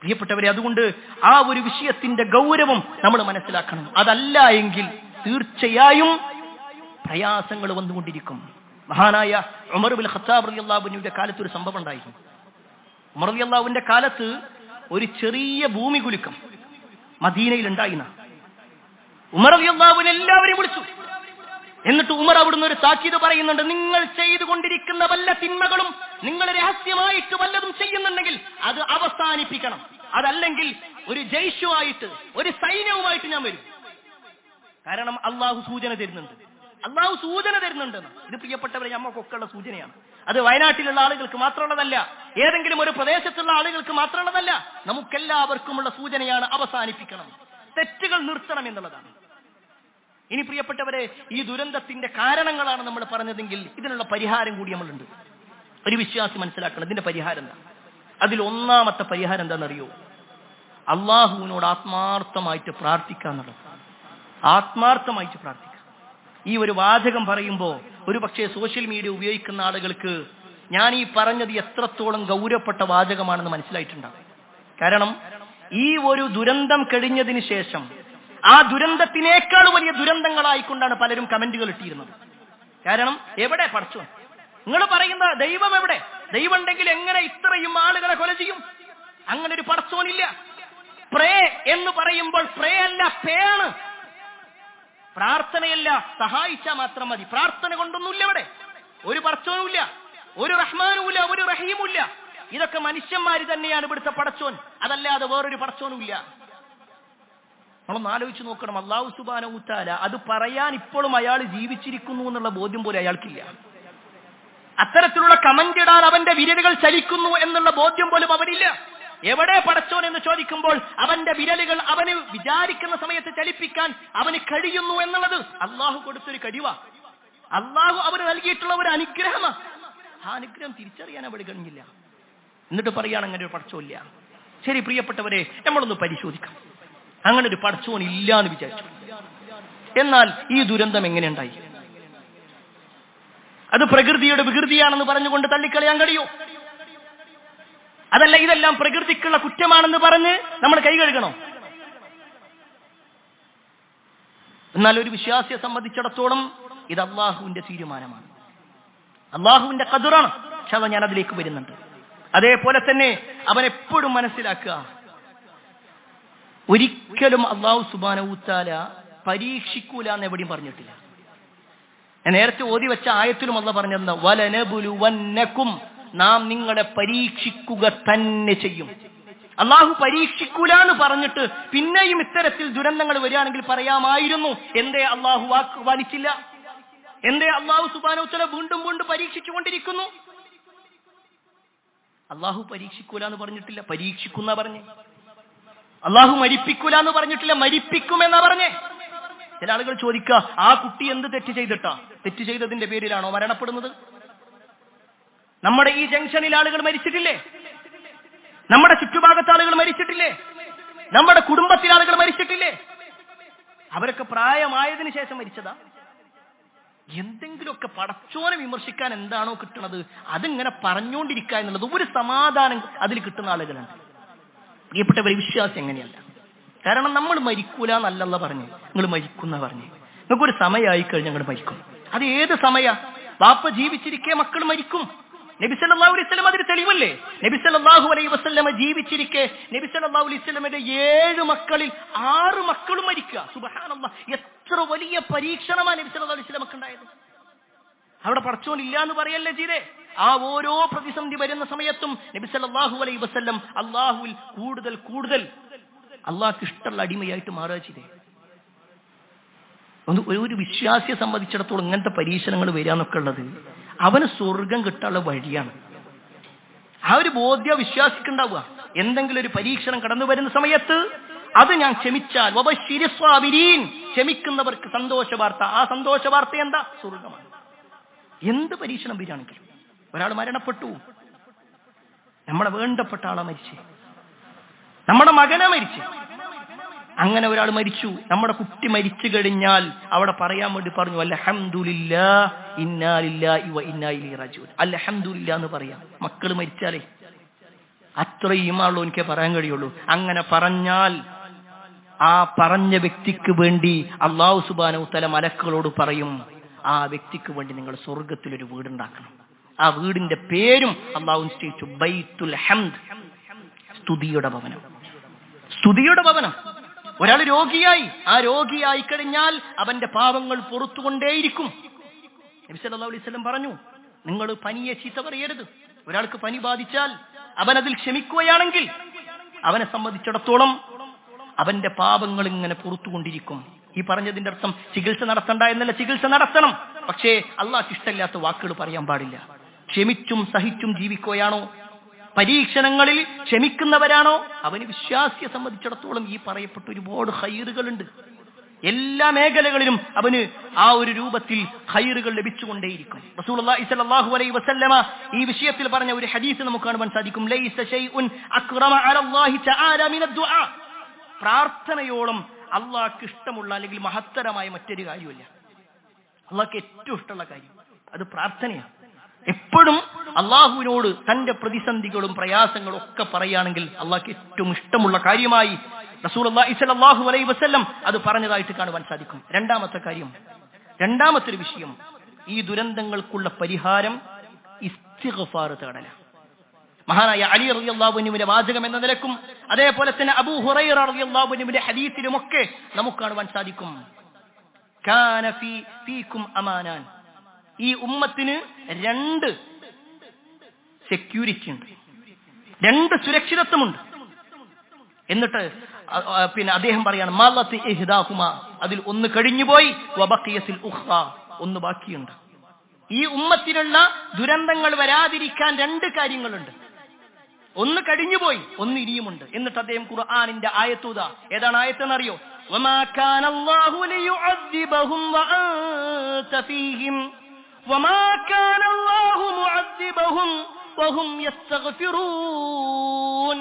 പ്രിയപ്പെട്ടവരെ, അതുകൊണ്ട് ആ ഒരു വിഷയത്തിന്റെ ഗൗരവം നമ്മൾ മനസ്സിലാക്കണം. അതല്ല എങ്കിൽ തീർച്ചയായും പ്രയാസങ്ങൾ വന്നുകൊണ്ടിരിക്കും. മഹാനായ ഉമർ ഇബ്നുൽ ഖത്താബ് റളിയല്ലാഹു അൻഹുവിന്റെ കാലത്ത് ഒരു സംഭവം ഉണ്ടായിരുന്നു. ഉമർ റളിയല്ലാഹുവിന്റെ കാലത്ത് ഒരു ചെറിയ ഭൂമി കുലുക്കം മദീനയിൽ ഉണ്ടായിന. ഉമർ റളിയല്ലാഹുവിനെ എല്ലാവരെയും വിളിച്ചു. എന്നിട്ട് ഉമർ അവിടുന്ന് ഒരു താക്കീത് പറയുന്നുണ്ട്, നിങ്ങൾ ചെയ്തുകൊണ്ടിരിക്കുന്ന വല്ല തിന്മകളും നിങ്ങൾ രഹസ്യമായിട്ട് വല്ലതും ചെയ്യുന്നുണ്ടെങ്കിൽ അത് അവസാനിപ്പിക്കണം. അതല്ലെങ്കിൽ ഒരു ജയ്ഷുമായിട്ട്, ഒരു സൈന്യവുമായിട്ട് ഞാൻ വരും. കാരണം അള്ളാഹു സൂചന തരുന്നുണ്ട്, അള്ളാഹു സൂചന തരുന്നുണ്ട്. ഇത് പ്രിയപ്പെട്ടവരെ നമുക്കൊക്കെ ഉള്ള സൂചനയാണ്. അത് വയനാട്ടിലുള്ള ആളുകൾക്ക് മാത്രമുള്ളതല്ല, ഏതെങ്കിലും ഒരു പ്രദേശത്തുള്ള ആളുകൾക്ക് മാത്രമുള്ളതല്ല, നമുക്കെല്ലാവർക്കുമുള്ള സൂചനയാണ്. അവസാനിപ്പിക്കണം, തെറ്റുകൾ നിർത്തണം എന്നുള്ളതാണ്. ഇനി പ്രിയപ്പെട്ടവരെ, ഈ ദുരന്തത്തിന്റെ കാരണങ്ങളാണ് നമ്മൾ പറഞ്ഞതെങ്കിൽ ഇതിനുള്ള പരിഹാരം കൂടി നമ്മളുണ്ട്. ഒരു വിശ്വാസി മനസ്സിലാക്കണം ഇതിന്റെ പരിഹാരം എന്താ. അതിൽ ഒന്നാമത്തെ പരിഹാരം എന്താണെന്നറിയോ? അള്ളാഹുവിനോട് ആത്മാർത്ഥമായിട്ട് പ്രാർത്ഥിക്കാന്നുള്ളത്. ആത്മാർത്ഥമായിട്ട് പ്രാർത്ഥിക്കുക. ഈ ഒരു വാചകം പറയുമ്പോൾ ഒരു പക്ഷേ സോഷ്യൽ മീഡിയ ഉപയോഗിക്കുന്ന ആളുകൾക്ക് ഞാൻ ഈ പറഞ്ഞത് എത്രത്തോളം ഗൗരവപ്പെട്ട വാചകമാണെന്ന് മനസ്സിലായിട്ടുണ്ടാകും. കാരണം ഈ ഒരു ദുരന്തം കഴിഞ്ഞതിന് ശേഷം ആ ദുരന്തത്തിനേക്കാൾ വലിയ ദുരന്തങ്ങളായിക്കൊണ്ടാണ് പലരും കമന്റുകൾ ഇട്ടിരുന്നത്. കാരണം എവിടെ പടച്ചോൻ? നിങ്ങൾ പറയുന്ന ദൈവം എവിടെ? ദൈവം ഉണ്ടെങ്കിൽ എങ്ങനെ ഇത്രയും ആളുകളെ കൊല ചെയ്യും? അങ്ങനെ ഒരു പടച്ചോനില്ല. പ്രേ എന്ന് പറയുമ്പോൾ പ്രേ അല്ല, പേയാണ്. പ്രാർത്ഥനയല്ല, സഹായിച്ചാൽ മാത്രം മതി. പ്രാർത്ഥന കൊണ്ടൊന്നുമില്ല ഇവിടെ. ഒരു പടച്ചോനുമില്ല, ഒരു റഹ്മാനുമില്ല, ഒരു റഹീമുമില്ല. ഇതൊക്കെ മനുഷ്യന്മാര് തന്നെയാണ് ഇവിടുത്തെ പടച്ചോൻ, അതല്ലാതെ വേറൊരു പടച്ചോനുമില്ല. നമ്മളൊന്ന് ആലോചിച്ച് നോക്കണം. അല്ലാഹു സുബ്ഹാനഹു വ തആല അത് പറയാൻ ഇപ്പോഴും അയാൾ ജീവിച്ചിരിക്കുന്നു എന്നുള്ള ബോധ്യം പോലും അയാൾക്കില്ല. അത്തരത്തിലുള്ള കമന്റ് ഇടാൻ അവന്റെ വിരലുകൾ ചലിക്കുന്നു എന്നുള്ള ബോധ്യം പോലും അവനില്ല. എവിടെ പടച്ചോൻ എന്ന് ചോദിക്കുമ്പോൾ അവന്റെ വിരലുകൾ അവന് വിചാരിക്കുന്ന സമയത്ത് ചലിപ്പിക്കാൻ അവന് കഴിയുന്നു എന്നുള്ളത് അള്ളാഹു കൊടുത്തൊരു കഴിവാ. അള്ളാഹു അവന് നൽകിയിട്ടുള്ള ഒരു അനുഗ്രഹമാണ്. ആ അനുഗ്രഹം തിരിച്ചറിയാൻ അവിടെ കഴിഞ്ഞില്ല. എന്നിട്ട് പറയാണ് അങ്ങനെ ഒരു പടച്ചോനില്ല. ശരി പ്രിയപ്പെട്ടവരെ, നമ്മളൊന്ന് പരിശോധിക്കാം. അങ്ങനെ ഒരു പടച്ചോൻ ഇല്ല എന്ന് വിചാരിച്ചു. എന്നാൽ ഈ ദുരന്തം എങ്ങനെ ഉണ്ടായി? അത് പ്രകൃതിയുടെ വികൃതിയാണെന്ന് പറഞ്ഞുകൊണ്ട് തള്ളിക്കളയാൻ കഴിയോ? അതല്ല ഇതെല്ലാം പ്രകൃതിക്കുള്ള കുറ്റമാണെന്ന് പറഞ്ഞ് നമ്മൾ കൈ കഴുകണോ? എന്നാൽ ഒരു വിശ്വാസിയെ സംബന്ധിച്ചിടത്തോളം ഇത് അള്ളാഹുവിന്റെ തീരുമാനമാണ്, അള്ളാഹുവിന്റെ ഖദറാണ്. പക്ഷേ ഞാൻ അതിലേക്ക് വരുന്നുണ്ട്. അതേപോലെ തന്നെ അവൻ എപ്പോഴും മനസ്സിലാക്കുക, ഒരിക്കലും അല്ലാഹു സുബ്ഹാനഹു വ തആല പരീക്ഷിക്കൂല എന്ന് എവിടെയും പറഞ്ഞിട്ടില്ല. ഞാൻ നേരത്തെ ഓതി വെച്ച ആയത്തിലും അല്ലാഹു പറഞ്ഞിരുന്നു, വലനബുലുവന്നകും, നാം നിങ്ങളെ പരീക്ഷിക്കുക തന്നെ ചെയ്യും. അള്ളാഹു പരീക്ഷിക്കൂല എന്ന് പറഞ്ഞിട്ട് പിന്നെയും ഇത്തരത്തിൽ ദുരന്തങ്ങൾ വരികയാണെങ്കിൽ പറയാമായിരുന്നു. എന്തേ അള്ളാഹു വാക്ക് പാലിച്ചില്ല? എന്തേ അള്ളാഹു സുബ്ഹാനഹു വ തആല വീണ്ടും വീണ്ടും പരീക്ഷിച്ചുകൊണ്ടിരിക്കുന്നു? അള്ളാഹു പരീക്ഷിക്കൂല എന്ന് പറഞ്ഞിട്ടില്ല, പരീക്ഷിക്കുന്ന പറഞ്ഞേ. അള്ളാഹു മരിപ്പിക്കൂല എന്ന് പറഞ്ഞിട്ടില്ല, മരിപ്പിക്കുമെന്നാ പറഞ്ഞേ. ചില ആളുകൾ ചോദിക്കുക, ആ കുട്ടി എന്ത് തെറ്റ് ചെയ്തിട്ടാ? തെറ്റ് ചെയ്തതിന്റെ പേരിലാണോ മരണപ്പെടുന്നത്? നമ്മുടെ ഈ ജംഗ്ഷനിൽ ആളുകൾ മരിച്ചിട്ടില്ലേ? നമ്മുടെ ചുറ്റുഭാഗത്ത് ആളുകൾ മരിച്ചിട്ടില്ലേ? നമ്മുടെ കുടുംബത്തിൽ ആളുകൾ മരിച്ചിട്ടില്ലേ? അവരൊക്കെ പ്രായമായതിനു ശേഷം മരിച്ചതാ. എന്തെങ്കിലുമൊക്കെ പടച്ചോനെ വിമർശിക്കാൻ എന്താണോ കിട്ടുന്നത് അതിങ്ങനെ പറഞ്ഞുകൊണ്ടിരിക്കുക എന്നുള്ളത് ഒരു സമാധാനം അതിൽ കിട്ടുന്ന ആളുകളുണ്ട്. പ്രിയപ്പെട്ടവരെ, വിശ്വാസം എങ്ങനെയല്ല. കാരണം നമ്മൾ മരിക്കൂല എന്നല്ല പറഞ്ഞു, നിങ്ങൾ മരിക്കുന്ന പറഞ്ഞു. നിങ്ങൾക്കൊരു സമയമായി കഴിഞ്ഞാൽ നിങ്ങൾ മരിക്കും. അത് ഏത് സമയ? വാപ്പ ജീവിച്ചിരിക്കെ മക്കൾ മരിക്കും. നബി സല്ലല്ലാഹു അലൈഹി വസല്ലം അതിന് തെളിവല്ലേ? നബി സല്ലല്ലാഹു അലൈഹി വസല്ലം ജീവിച്ചിരിക്കെ നബി സല്ലല്ലാഹു അലൈഹി വസല്ലമയുടെ 7 മക്കളിൽ 6 മക്കളും മരിക്കുക. സുബ്ഹാനല്ലാഹ്, എത്ര വലിയ പരീക്ഷണമാണ് നബി സല്ലല്ലാഹു അലൈഹി വസല്ലമക്ക് ഉണ്ടായത്. അവിടെ പടച്ചോൻ ഇല്ല എന്ന് പറയല്ലേ ചെയ്തേ. ആ ഓരോ പ്രതിസന്ധി വരുന്ന സമയത്തും നബി സല്ലല്ലാഹു അലൈഹി വസല്ലം അള്ളാഹുവിൽ കൂടുതൽ കൂടുതൽ അള്ളാഹ്ക്ക് ഇഷ്ടമുള്ള അടിമയായിട്ട് മാറുക ചെയ്തേ. ഒരു വിശ്വാസിയെ സംബന്ധിച്ചിടത്തോളം ഇങ്ങനത്തെ പരീക്ഷണങ്ങൾ വരികയെന്നൊക്കെ ഉള്ളത് അവന് സ്വർഗം കിട്ടാനുള്ള വഴിയാണ്. ആ ഒരു ബോധ്യ വിശ്വാസിക്കുണ്ടാവുക. എന്തെങ്കിലും ഒരു പരീക്ഷണം കടന്നു വരുന്ന സമയത്ത് അത് ഞാൻ ക്ഷമിച്ചാൽ വബശ്ശിരി സ്വാബിരീൻ, ക്ഷമിക്കുന്നവർക്ക് സന്തോഷ വാർത്ത. ആ സന്തോഷ വാർത്ത എന്താ? സ്വർഗമാണ്. എന്ത് പരീക്ഷണം വരികയാണെങ്കിലും, ഒരാൾ മരണപ്പെട്ടു, നമ്മളെ വേണ്ടപ്പെട്ട ആളെ മരിച്ചു, നമ്മുടെ മകനെ മരിച്ചു, അങ്ങനെ ഒരാൾ മരിച്ചു, നമ്മുടെ കുട്ടി മരിച്ചു കഴിഞ്ഞാൽ അവിടെ പറയാൻ വേണ്ടി പറഞ്ഞു അൽഹംദുലില്ലാഹ് ഇന്നാ ലില്ലാഹി വ ഇന്നാ ഇലൈഹി റാജിഊൻ. അൽഹംദുലില്ലാഹ് എന്ന് പറയാം. മക്കൾ മരിച്ചാലേ അത്രയും ആളോ എനിക്കേ പറയാൻ കഴിയുള്ളൂ. അങ്ങനെ പറഞ്ഞാൽ ആ പറഞ്ഞ വ്യക്തിക്ക് വേണ്ടി അല്ലാഹു സുബ്ഹാനഹു വ തആല മലക്കുകളോട് പറയും, ആ വ്യക്തിക്ക് വേണ്ടി നിങ്ങൾ സ്വർഗത്തിലൊരു വീടുണ്ടാക്കണം. ആ വീടിന്റെ പേരും അല്ലാഹു നിശ്ചയിച്ചു, ബൈത്തുൽ ഹംദ്, സ്തുതിയുടെ ഭവനം. സ്തുതിയുടെ ഭവനം. ഒരാൾ രോഗിയായി, ആ രോഗിയായി കഴിഞ്ഞാൽ അവന്റെ പാപങ്ങൾ പുറത്തുകൊണ്ടേയിരിക്കും. നബി സല്ലല്ലാഹു അലൈഹി വസല്ലം പറഞ്ഞു, നിങ്ങൾ പനിയെ ചീത്ത പറയരുത്. ഒരാൾക്ക് പനി ബാധിച്ചാൽ അവനതിൽ ക്ഷമിക്കുകയാണെങ്കിൽ അവനെ സംബന്ധിച്ചിടത്തോളം അവന്റെ പാപങ്ങൾ ഇങ്ങനെ പുറത്തുകൊണ്ടിരിക്കും. ഈ പറഞ്ഞതിന്റെ അർത്ഥം ചികിത്സ നടത്തണ്ട എന്നല്ല, ചികിത്സ നടത്തണം. പക്ഷേ അള്ളാഹ്ക്ക് ഇഷ്ടമില്ലാത്ത വാക്കുകൾ പറയാൻ പാടില്ല. ക്ഷമിച്ചും സഹിച്ചും ജീവിക്കുകയാണോ, പരീക്ഷണങ്ങളിൽ ക്ഷമിക്കുന്നവരാണോ, അവന് വിശ്വാസിയെ സംബന്ധിച്ചിടത്തോളം ഈ പറയപ്പെട്ട ഒരുപാട് ഖൈറുകളുണ്ട്. എല്ലാ മേഖലകളിലും അവന് ആ ഒരു രൂപത്തിൽ ഖൈറുകൾ ലഭിച്ചുകൊണ്ടേയിരിക്കും. റസൂലുള്ളാഹി സ്വല്ലല്ലാഹു അലൈഹി വസല്ലമ ഈ വിഷയത്തിൽ പറഞ്ഞ ഒരു ഹദീസ് നമുക്ക് കാണുവാൻ സാധിക്കും. ലൈസ ശൈഉൻ അക്റമ അലല്ലാഹി തആല മിനദ് ദുആ. പ്രാർത്ഥനയോളം അള്ളാഹ്ക്ക് ഇഷ്ടമുള്ള അല്ലെങ്കിൽ മഹത്തരമായ മറ്റൊരു കാര്യമില്ല. അള്ളാഹ്ക്ക് ഏറ്റവും ഇഷ്ടമുള്ള കാര്യം അത് പ്രാർത്ഥനയാണ്. എപ്പോഴും അള്ളാഹുവിനോട് തന്റെ പ്രതിസന്ധികളും പ്രയാസങ്ങളും ഒക്കെ പറയുകയാണെങ്കിൽ അള്ളാഹ്ക്ക് ഏറ്റവും ഇഷ്ടമുള്ള കാര്യമായി റസൂലുള്ളാഹി സ്വല്ലല്ലാഹു അലൈഹി വസല്ലം അത് പറഞ്ഞതായിട്ട് കാണുവാൻ സാധിക്കും. രണ്ടാമത്തെ ഒരു വിഷയം, ഈ ദുരന്തങ്ങൾക്കുള്ള പരിഹാരം ഇസ്തിഗ്ഫാർ തേടല. മഹാനായ അലി റളിയല്ലാഹു അൻഹുവിന്റെ വാചകം എന്ന നിലക്കും അതേപോലെ തന്നെ അബൂ ഹുറൈറ റളിയല്ലാഹു അൻഹുവിന്റെ ഹദീസിലുമൊക്കെ നമുക്ക് കാണുവാൻ സാധിക്കും, കാന ഫീകും അമാനാൻ. ഈ ഉമ്മത്തിന് 2 സെക്യൂരിറ്റി ഉണ്ട്, 2 സുരക്ഷിതത്വമുണ്ട്. എന്നിട്ട് അദ്ദേഹം പറയാണ് മലത്തി ഇഹ്ദാഹുമാ, അതിൽ ഒന്ന് കഴിഞ്ഞുപോയി, വബഖിയത്തിൽ ഉഖ്റ, ഒന്ന് ബാക്കിയുണ്ട്. ഈ ഉമ്മത്തിനുള്ള ദുരന്തങ്ങൾ വരാതിരിക്കാൻ 2 കാര്യങ്ങളുണ്ട്. ഒന്ന് കഴിഞ്ഞുപോയി, ഒന്ന് ഇനിയുമുണ്ട്. എന്നിട്ട് അദ്ദേഹം ഖുർആനിന്റെ ആയത്തുദാ, ഏതാണ് ആയത്തെന്നറിയോ? വമാ കാനല്ലാഹു ലിയുഅദ്ദിബഹും വഅൻത ഫീഹിം വമാ കാനല്ലാഹു മുഅദ്ദിബഹും വഹും യസ്തഗ്ഫിറൂൻ.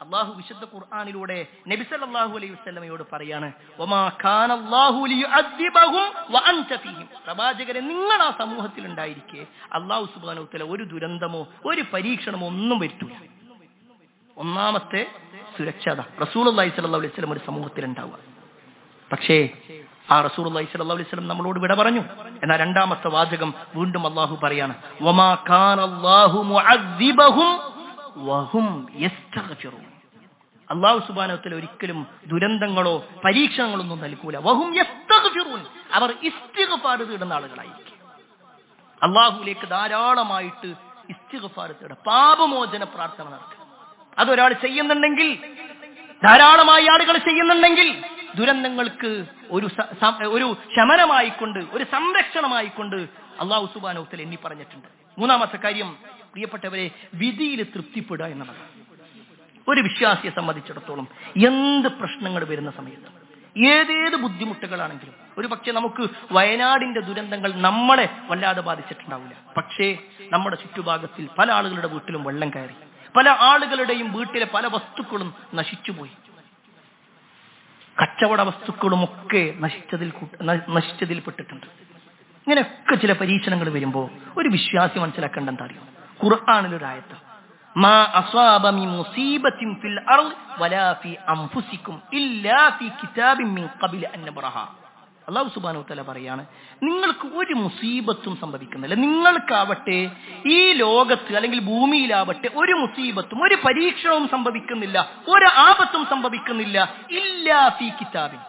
അല്ലാഹു വിശുദ്ധ ഖുർആനിലൂടെ നബി സല്ലല്ലാഹു അലൈഹി വസല്ലമയോട് പറയാണ്, വമാ കാനല്ലാഹു ലിയുഅദ്ദിബഹും വഅൻത ഫീഹിം. പ്രവാചകരെ, നിങ്ങൾ ആ സമൂഹത്തിൽ ഉണ്ടായിരിക്കെ അല്ലാഹു സുബ്ഹാനഹു വ തആല ഒരു ദുരന്തമോ ഒരു പരീക്ഷണമോ ഒന്നും വരുത്തൂല. ഒന്നാമത്തെ സുരക്ഷത റസൂലുള്ളാഹി സ്വല്ലല്ലാഹു അലൈഹി വസല്ലം ഒരു സമൂഹത്തിൽ ഉണ്ടാവുക. പക്ഷേ ആ റസൂലുള്ളാഹി സ്വല്ലല്ലാഹു അലൈഹി വസല്ലം നമ്മളോട് വിട പറഞ്ഞു. എന്നാൽ രണ്ടാമത്തെ വാചകം വീണ്ടും അല്ലാഹു പറയാണ്, വമാ കാനല്ലാഹു മുഅദ്ദിബഹും വഹും യസ്തഗ്ഫിറൂൻ. അല്ലാഹു സുബ്ഹാനഹു വ തആല ഒരിക്കലും ദുരന്തങ്ങളോ പരീക്ഷണങ്ങളൊന്നും നൽകൂല. വഹും യസ്തഗ്ഫിറൂൻ, അവർ ഇസ്തിഗ്ഫാർ തേടുന്ന ആളുകളായിരിക്കും. അല്ലാഹുവിലേക്ക് ധാരാളമായിട്ട് ഇസ്തിഗ്ഫാർ തേടുക, പാപമോചന പ്രാർത്ഥന നടത്തുക. അതൊരാൾ ചെയ്യുന്നുണ്ടെങ്കിൽ, ധാരാളമായി ആളുകൾ ചെയ്യുന്നുണ്ടെങ്കിൽ, ദുരന്തങ്ങൾക്ക് ഒരു ശമനമായിക്കൊണ്ട്, ഒരു സംരക്ഷണമായിക്കൊണ്ട് അല്ലാഹു സുബ്ഹാനഹു വ തആല എണ്ണി പറഞ്ഞിട്ടുണ്ട്. മൂന്നാമത്തെ കാര്യം, പ്രിയപ്പെട്ടവരെ, വിധിയിൽ തൃപ്തിപ്പെടുക എന്നുള്ളതാണ്. ഒരു വിശ്വാസിയെ സംബന്ധിച്ചിടത്തോളം എന്ത് പ്രശ്നങ്ങൾ വരുന്ന സമയത്ത്, ഏതേത് ബുദ്ധിമുട്ടുകളാണെങ്കിലും, ഒരു പക്ഷേ നമുക്ക് വയനാടിന്റെ ദുരന്തങ്ങൾ നമ്മളെ വല്ലാതെ ബാധിച്ചിട്ടുണ്ടാവില്ല. പക്ഷേ നമ്മുടെ ചുറ്റുഭാഗത്തിൽ പല ആളുകളുടെ വീട്ടിലും വെള്ളം കയറി, പല ആളുകളുടെയും വീട്ടിലെ പല വസ്തുക്കളും നശിച്ചുപോയി, കച്ചവട വസ്തുക്കളുമൊക്കെ നശിച്ചതിൽപ്പെട്ടിട്ടുണ്ട്. ഇങ്ങനെയൊക്കെ ചില പരീക്ഷണങ്ങൾ വരുമ്പോൾ ഒരു വിശ്വാസി മനസ്സിലാക്കേണ്ട എന്താ അറിയോ? ഖുർആനിലൊരു ആയത്ത്, മാ അസ്വാബ മിൻ മുസീബത്തിൻ ഫിൽ അർള് വലാ ഫീ അൻഫുസികും ഇല്ലാ ഫീ കിതാബിൻ മിൻ ഖബ്ലി അൻ നബ്റഹാ. അല്ലാഹു സുബ്ഹാനഹു വ തആല പറയാണ്, നിങ്ങൾക്ക് ഒരു മുസീബത്തും സംഭവിക്കുന്നില്ല, നിങ്ങൾക്കാവട്ടെ ഈ ലോകത്ത് അല്ലെങ്കിൽ ഭൂമിയിലാവട്ടെ ഒരു മുസീബത്തും ഒരു പരീക്ഷണവും സംഭവിക്കുന്നില്ല, ഒരു ആപത്തും സംഭവിക്കുന്നില്ല, ഇല്ലാ ഫീ കിതാബിൻ,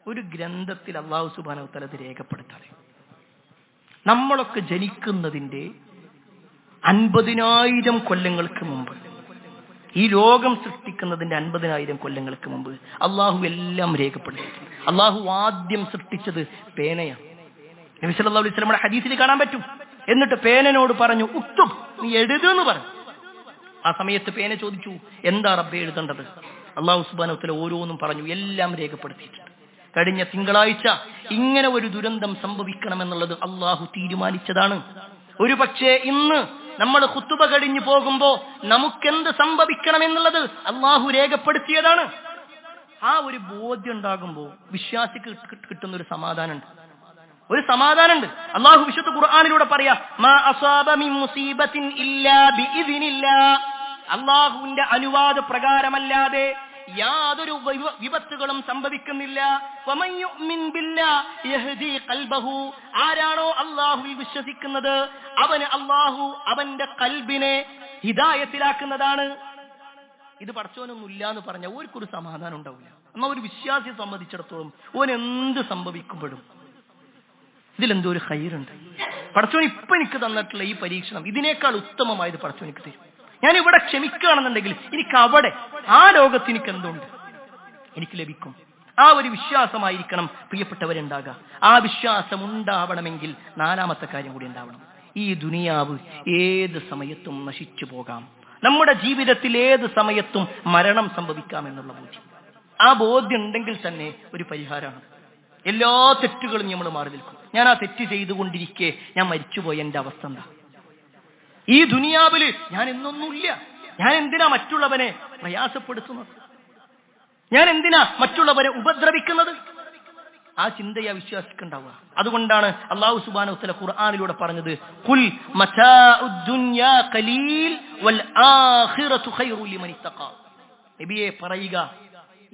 ഒരു ഗ്രന്ഥത്തിൽ അല്ലാഹു സുബ്ഹാനഹു വ തആല ഇത് രേഖപ്പെടുത്താതെ. നമ്മളൊക്കെ ജനിക്കുന്നതിന്റെ 50,000 കൊല്ലങ്ങൾക്ക് മുമ്പ്, ഈ ലോകം സൃഷ്ടിക്കുന്നതിന്റെ 50,000 കൊല്ലങ്ങൾക്ക് മുമ്പ് അള്ളാഹു എല്ലാം രേഖപ്പെടുത്തിയിട്ടുണ്ട്. അള്ളാഹു ആദ്യം സൃഷ്ടിച്ചത് പേനയാണ്. നബി സല്ലല്ലാഹു അലൈഹി വസല്ലമയുടെ ഹദീസിൽ കാണാൻ പറ്റും. എന്നിട്ട് പേനനോട് പറഞ്ഞു, ഉക്തുബ്, നീ എഴുതെന്ന് പറഞ്ഞു. ആ സമയത്ത് പേന ചോദിച്ചു, എന്താ റബ്ബേ എഴുതേണ്ടത്? അള്ളാഹു സുബ്ഹാനഹു വ തആല ഓരോന്നും പറഞ്ഞു, എല്ലാം രേഖപ്പെടുത്തിയിട്ടുണ്ട്. കഴിഞ്ഞ തിങ്കളാഴ്ച ഇങ്ങനെ ഒരു ദുരന്തം സംഭവിക്കണമെന്നുള്ളത് അള്ളാഹു തീരുമാനിച്ചതാണ്. ഒരു പക്ഷേ ഇന്ന് നമ്മൾ ഖുതുബ കഴിഞ്ഞു പോകുമ്പോ നമുക്കെന്ത് സംഭവിക്കണമെന്നുള്ളത് അള്ളാഹു രേഖപ്പെടുത്തിയതാണ്. ആ ഒരു ബോധ്യം ഉണ്ടാകുമ്പോൾ വിശ്വാസിക്ക് കിട്ടുന്ന ഒരു സമാധാനമുണ്ട്. അള്ളാഹു വിശുദ്ധ ഖുർആനിലൂടെ പറയാ, മാ അസാബ മിൻ മുസീബത്തിൻ ഇല്ലാ ബിഇദ്നില്ലാ, അള്ളാഹുവിന്റെ അനുവാദ പ്രകാരമല്ലാതെ യാതൊരു വിപത്തുകളും സംഭവിക്കുന്നില്ല. വമൻ യുഅ്മിൻ ബില്ലാഹി യഹ്ദി ഖൽബഹു, ആരാണോ അല്ലാഹുവിൽ വിശ്വസിക്കുന്നത് അവന് അല്ലാഹു അവന്റെ ഖൽബിനെ ഹിദായത്തിലാക്കുന്നതാണ്. ഇത് പടച്ചോനൊന്നുമില്ല എന്ന് പറഞ്ഞ ഓർക്കൊരു സമാധാനം ഉണ്ടാവില്ല. എന്നാൽ ഒരു വിശ്വാസിയെ സംബന്ധിച്ചിടത്തോളം ഓൻ എന്ത് സംഭവിക്കുമ്പോഴും ഇതിലെന്തോ ഒരു ഖൈറുണ്ട്. പടച്ചോൻ ഇപ്പൊ എനിക്ക് തന്നിട്ടുള്ള ഈ പരീക്ഷണം ഇതിനേക്കാൾ ഉത്തമമായത് പടച്ചോൻ എനിക്ക് തരും. ഞാൻ ഇവിടെ ക്ഷമിക്കുകയാണെന്നുണ്ടെങ്കിൽ എനിക്ക് അവിടെ ആ ലോകത്ത് എനിക്ക് എന്തുണ്ട് എനിക്ക് ലഭിക്കും. ആ ഒരു വിശ്വാസമായിരിക്കണം പ്രിയപ്പെട്ടവരുണ്ടാകുക. ആ വിശ്വാസം ഉണ്ടാവണമെങ്കിൽ നാലാമത്തെ കാര്യം കൂടി ഉണ്ടാവണം. ഈ ദുനിയാവ് ഏത് സമയത്തും നശിച്ചു പോകാം, നമ്മുടെ ജീവിതത്തിൽ ഏത് സമയത്തും മരണം സംഭവിക്കാം എന്നുള്ള ബോധ്യം. ആ ബോധ്യം ഉണ്ടെങ്കിൽ തന്നെ ഒരു പരിഹാരമാണ്. എല്ലാ തെറ്റുകളും നമ്മൾ മാറി നിൽക്കും. ഞാൻ ആ തെറ്റ് ചെയ്തുകൊണ്ടിരിക്കെ ഞാൻ മരിച്ചുപോയ എന്റെ അവസ്ഥ എന്താ? ഈ ദുനിയാവില് ഞാൻ എന്നൊന്നുമില്ല. ഞാൻ എന്തിനാ മറ്റുള്ളവനെ പ്രയാസപ്പെടുത്തുന്നത്? ഞാൻ എന്തിനാ മറ്റുള്ളവരെ ഉപദ്രവിക്കുന്നത്? ആ ചിന്തയാ വിശ്വാസിക്കുണ്ടാവുക. അതുകൊണ്ടാണ് അല്ലാഹു സുബ്ഹാനഹു വ തആല ഖുർആനിലൂടെ പറഞ്ഞത്, ഖുൽ മതാഉദ് ദുനിയാ ഖലീൽ വൽ ആഖിറതു ഖൈറു ലിമൻ ഇത്തഖാ. നബിയെ പറയുക,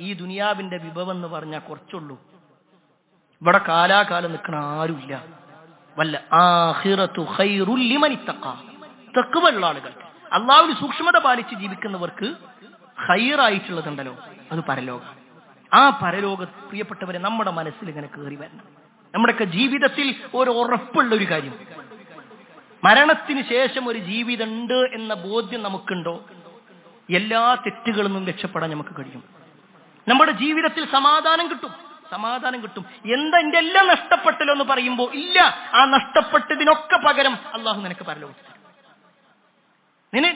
ഈ ദുനിയാവിന്റെ വിഭവം എന്ന് പറഞ്ഞാൽ കുറച്ചുള്ളൂ. ഇവിടെ കാലാകാലം നിൽക്കുന്ന ആരുമില്ല. വൽ ആഖിറതു ഖൈറു ലിമൻ ഇത്തഖാ. തഖ്വയുള്ള ആളുകൾക്ക്, അല്ലാഹുവിൽ സൂക്ഷ്മത പാലിച്ച് ജീവിക്കുന്നവർക്ക് ഖൈറായിട്ടുള്ളതുണ്ടല്ലോ, അത് പരലോകം. ആ പരലോക പ്രിയപ്പെട്ടവരെ നമ്മുടെ മനസ്സിൽ ഇങ്ങനെ കയറി വരണം. നമ്മുടെയൊക്കെ ജീവിതത്തിൽ ഒരു ഉറപ്പുള്ള ഒരു കാര്യം, മരണത്തിന് ശേഷം ഒരു ജീവിതം ഉണ്ട് എന്ന ബോധ്യം നമുക്കുണ്ടോ, എല്ലാ തെറ്റുകളിൽ നിന്നും രക്ഷപ്പെടാൻ നമുക്ക് കഴിയും. നമ്മുടെ ജീവിതത്തിൽ സമാധാനം കിട്ടും. എന്താ എന്റെ എല്ലാം നഷ്ടപ്പെട്ടല്ലോ എന്ന് പറയുമ്പോൾ, ഇല്ല, ആ നഷ്ടപ്പെട്ടതിനൊക്കെ പകരം അള്ളാഹു നിനക്ക് പരലോകത്ത് തരും.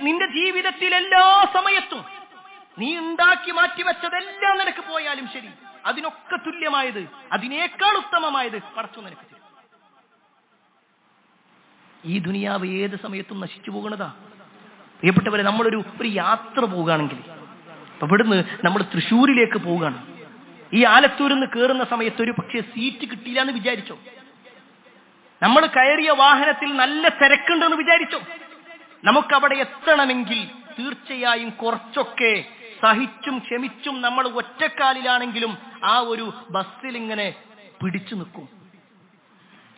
നിന്റെ ജീവിതത്തിൽ എല്ലാ സമയത്തും നീ ഉണ്ടാക്കി മാറ്റിവെച്ചതെല്ലാം നിനക്ക് പോയാലും ശരി, അതിനൊക്കെ തുല്യമായത്, അതിനേക്കാൾ ഉത്തമമായത് പടച്ചോൻ നിനക്ക് തരും. ഈ ദുനിയാവ് ഏത് സമയത്തും നശിച്ചു പോകുന്നതാ. പ്രിയപ്പെട്ടവരെ, നമ്മളൊരു യാത്ര പോവുകയാണെങ്കിൽ, ഇപ്പൊ ഇവിടുന്ന് നമ്മൾ തൃശ്ശൂരിലേക്ക് പോവുകയാണ്. ഈ ആലത്തൂരിൽ നിന്ന് കയറുന്ന സമയത്ത് ഒരു പക്ഷേ സീറ്റ് കിട്ടിയില്ല എന്ന് വിചാരിച്ചോ? നമ്മൾ കയറിയ വാഹനത്തിൽ നല്ല തിരക്കുണ്ടെന്ന് വിചാരിച്ചോ? നമുക്കവിടെ എത്തണമെങ്കിൽ തീർച്ചയായും കുറച്ചൊക്കെ സഹിച്ചും ക്ഷമിച്ചും നമ്മൾ ഒറ്റക്കാലിലാണെങ്കിലും ആ ഒരു ബസ്സിൽ ഇങ്ങനെ പിടിച്ചു നിൽക്കും.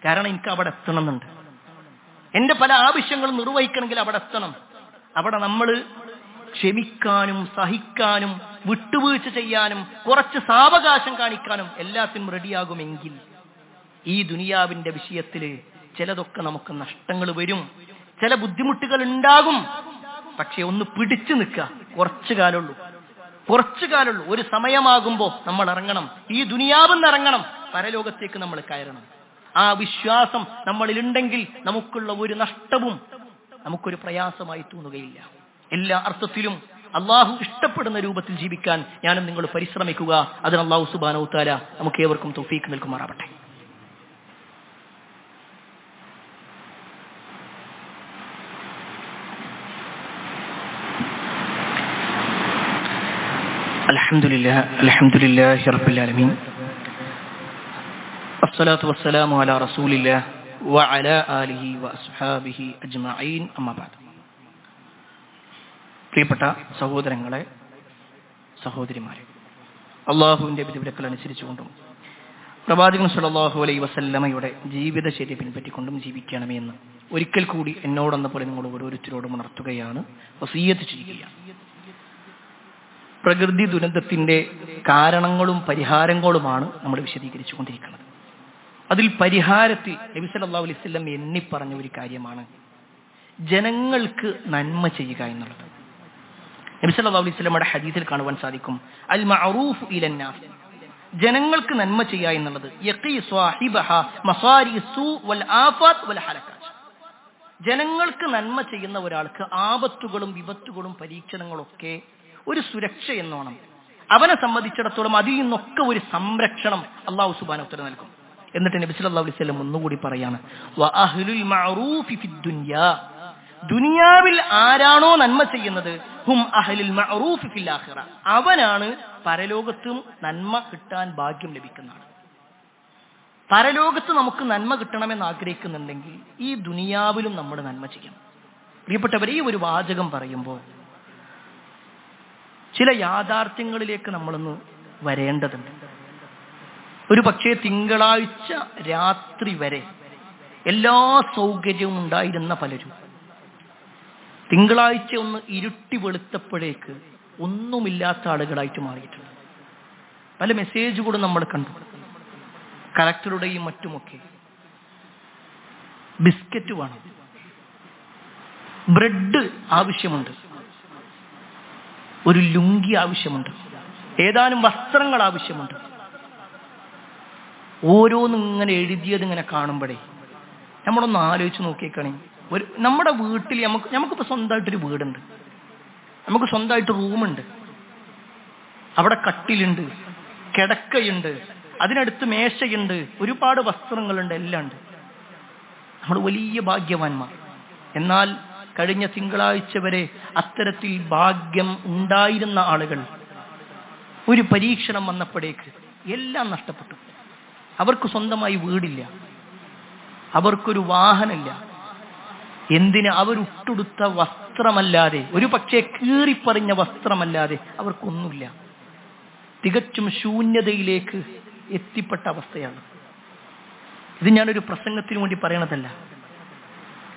കാരണം എനിക്ക് അവിടെ എത്തണമെന്നുണ്ട്. എന്റെ പല ആവശ്യങ്ങളും നിർവഹിക്കണമെങ്കിൽ അവിടെ എത്തണം. അവിടെ നമ്മൾ ക്ഷമിക്കാനും സഹിക്കാനും വിട്ടുവീഴ്ച ചെയ്യാനും കുറച്ച് സാവകാശം കാണിക്കാനും എല്ലാത്തിനും റെഡിയാകുമെങ്കിൽ ഈ ദുനിയാവിന്റെ വിഷയത്തിൽ ചിലതൊക്കെ നമുക്ക് നഷ്ടങ്ങൾ വരും, ചില ബുദ്ധിമുട്ടുകൾ ഉണ്ടാകും. പക്ഷെ ഒന്ന് പിടിച്ചു നിൽക്കുക. കുറച്ചു കാലമുള്ളൂ. ഒരു സമയമാകുമ്പോൾ നമ്മൾ ഇറങ്ങണം. ഈ ദുനിയാവിന്ന് ഇറങ്ങണം, പരലോകത്തേക്ക് നമ്മൾ കയറണം. ആ വിശ്വാസം നമ്മളിലുണ്ടെങ്കിൽ നമുക്കുള്ള ഒരു നഷ്ടവും നമുക്കൊരു പ്രയാസമായി തോന്നുകയില്ല. എല്ലാ അർത്ഥത്തിലും അള്ളാഹു ഇഷ്ടപ്പെടുന്ന രൂപത്തിൽ ജീവിക്കാൻ ഞാനും നിങ്ങൾ പരിശ്രമിക്കുക. അതിന് അള്ളാഹു സുബ്ഹാനഹു വ തആല നമുക്ക് ഏവർക്കും തൗഫീഖ് നൽകുമാറാവട്ടെ. അൽഹംദുലില്ലാഹി റബ്ബിൽ ആലമീൻ, വസ്സലാത്തു വസ്സലാമു അലാ റസൂലില്ലാഹി വഅലാ ആലിഹി വഅസ്ഹാബിഹി അജ്മഈൻ. അമ്മാ ബഅദ്. പ്രിയപ്പെട്ട സഹോദരങ്ങളെ, സഹോദരിമാരെ, അള്ളാഹുവിന്റെ വിധിവിലക്കൽ അനുസരിച്ചുകൊണ്ടും പ്രവാചകൻ സ്വല്ലല്ലാഹു അലൈഹി വസല്ലമയുടെ ജീവിതശൈലി പിൻപറ്റിക്കൊണ്ടും ജീവിക്കണമേ എന്ന് ഒരിക്കൽ കൂടി എന്നോടെന്ന പോലെ നിങ്ങൾ ഓരോരുത്തരോടും ഉണർത്തുകയാണ്, വസിയ്യത്ത് ചെയ്യുകയാണ്. പ്രകൃതി ദുരന്തത്തിന്റെ കാരണങ്ങളും പരിഹാരങ്ങളുമാണ് നമ്മൾ വിശദീകരിച്ചു കൊണ്ടിരിക്കുന്നത്. അതിൽ പരിഹാരത്തിൽ നബി സല്ലല്ലാഹു അലൈഹി വസല്ലം എണ്ണിപ്പറഞ്ഞ ഒരു കാര്യമാണ് ജനങ്ങൾക്ക് നന്മ ചെയ്യുക എന്നുള്ളത്. നബി സല്ലല്ലാഹു അലൈഹി വസല്ലമയുടെ ഹദീസിൽ കാണുവാൻ സാധിക്കും, അൽ മഅറൂഫ് ഇലന്നാസ്, ജനങ്ങൾക്ക് നന്മ ചെയ്യുക എന്നുള്ളത് യഖി സ്വാഹിബഹ മസാരി സൂ വൽ ആഫാത്ത് വൽ ഹലകാത്ത്. ജനങ്ങൾക്ക് നന്മ ചെയ്യുന്ന ഒരാൾക്ക് ആപത്തുകളും വിപത്തുകളും പരീക്ഷണങ്ങളൊക്കെ ഒരു സുരക്ഷ എന്നോണം അവനെ സംബന്ധിച്ചിടത്തോളം അതിൽ നിന്നൊക്കെ ഒരു സംരക്ഷണം അല്ലാഹു സുബ്ഹാനഹു വ തആല നൽകും. എന്നിട്ട് നബി സല്ലല്ലാഹു അലൈഹി വസല്ലം ഒന്നുകൂടി പറയാണ്, വ അഹ്ലുൽ മഅറൂഫി ഫിദ് ദുനിയാ, ദുനിയാവിൽ ആരാണോ നന്മ ചെയ്യുന്നത്, ഹും അഹ്ലുൽ മഅറൂഫി ഫിൽ ആഖിറ, അവനാണ് പരലോകത്തും നന്മ കിട്ടാൻ ഭാഗ്യം ലഭിക്കുന്നതാണ്. പരലോകത്ത് നമുക്ക് നന്മ കിട്ടണമെന്ന് ആഗ്രഹിക്കുന്നുണ്ടെങ്കിൽ ഈ ദുനിയാവിലും നമ്മൾ നന്മ ചെയ്യണം. പ്രിയപ്പെട്ടവരെ, ഈ ഒരു വാചകം പറയുമ്പോൾ ചില യാഥാർത്ഥ്യങ്ങളിലേക്ക് നമ്മളൊന്ന് വരേണ്ടതുണ്ട്. ഒരു പക്ഷേ തിങ്കളാഴ്ച രാത്രി വരെ എല്ലാ സൗകര്യവും ഉണ്ടായിരുന്ന പലരും തിങ്കളാഴ്ച ഒന്ന് ഇരുട്ടി വെളുത്തപ്പോഴേക്ക് ഒന്നുമില്ലാത്ത ആളുകളായിട്ട് മാറിയിട്ടുണ്ട്. പല മെസ്സേജുകളും നമ്മൾ കണ്ടു. കലക്ടറുടെയും മറ്റുമൊക്കെ ബിസ്ക്കറ്റ് വേണം, ബ്രെഡ് ആവശ്യമുണ്ട്, ഒരു ലുങ്കി ആവശ്യമുണ്ട്, ഏതാനും വസ്ത്രങ്ങൾ ആവശ്യമുണ്ട്. ഓരോന്നും ഇങ്ങനെ എഴുതിയത് ഇങ്ങനെ കാണുമ്പോഴേ നമ്മളൊന്ന് ആലോചിച്ച് നോക്കിയേക്കണേ. നമ്മുടെ വീട്ടിൽ നമുക്കിപ്പോൾ സ്വന്തമായിട്ടൊരു വീടുണ്ട്, നമുക്ക് സ്വന്തമായിട്ട് റൂമുണ്ട്. അവിടെ കട്ടിലുണ്ട്, കിടക്കയുണ്ട്, അതിനടുത്ത് മേശയുണ്ട്, ഒരുപാട് വസ്ത്രങ്ങളുണ്ട്, എല്ലാം ഉണ്ട്. നമ്മൾ വലിയ ഭാഗ്യവാന്മാർ. എന്നാൽ കഴിഞ്ഞ തിങ്കളാഴ്ച വരെ അത്തരത്തിൽ ഭാഗ്യം ഉണ്ടായിരുന്ന ആളുകൾ ഒരു പരീക്ഷണം വന്നപ്പോഴേക്ക് എല്ലാം നഷ്ടപ്പെട്ടു. അവർക്ക് സ്വന്തമായി വീടില്ല, അവർക്കൊരു വാഹനമില്ല. എന്തിന്? അവരുട്ടുടുത്ത വസ്ത്രമല്ലാതെ, ഒരു പക്ഷേ കീറിപ്പറിഞ്ഞ വസ്ത്രമല്ലാതെ അവർക്കൊന്നുമില്ല. തികച്ചും ശൂന്യതയിലേക്ക് എത്തിപ്പെട്ട അവസ്ഥയാണ്. ഇത് ഞാനൊരു പ്രസംഗത്തിന് വേണ്ടി പറയണതല്ല,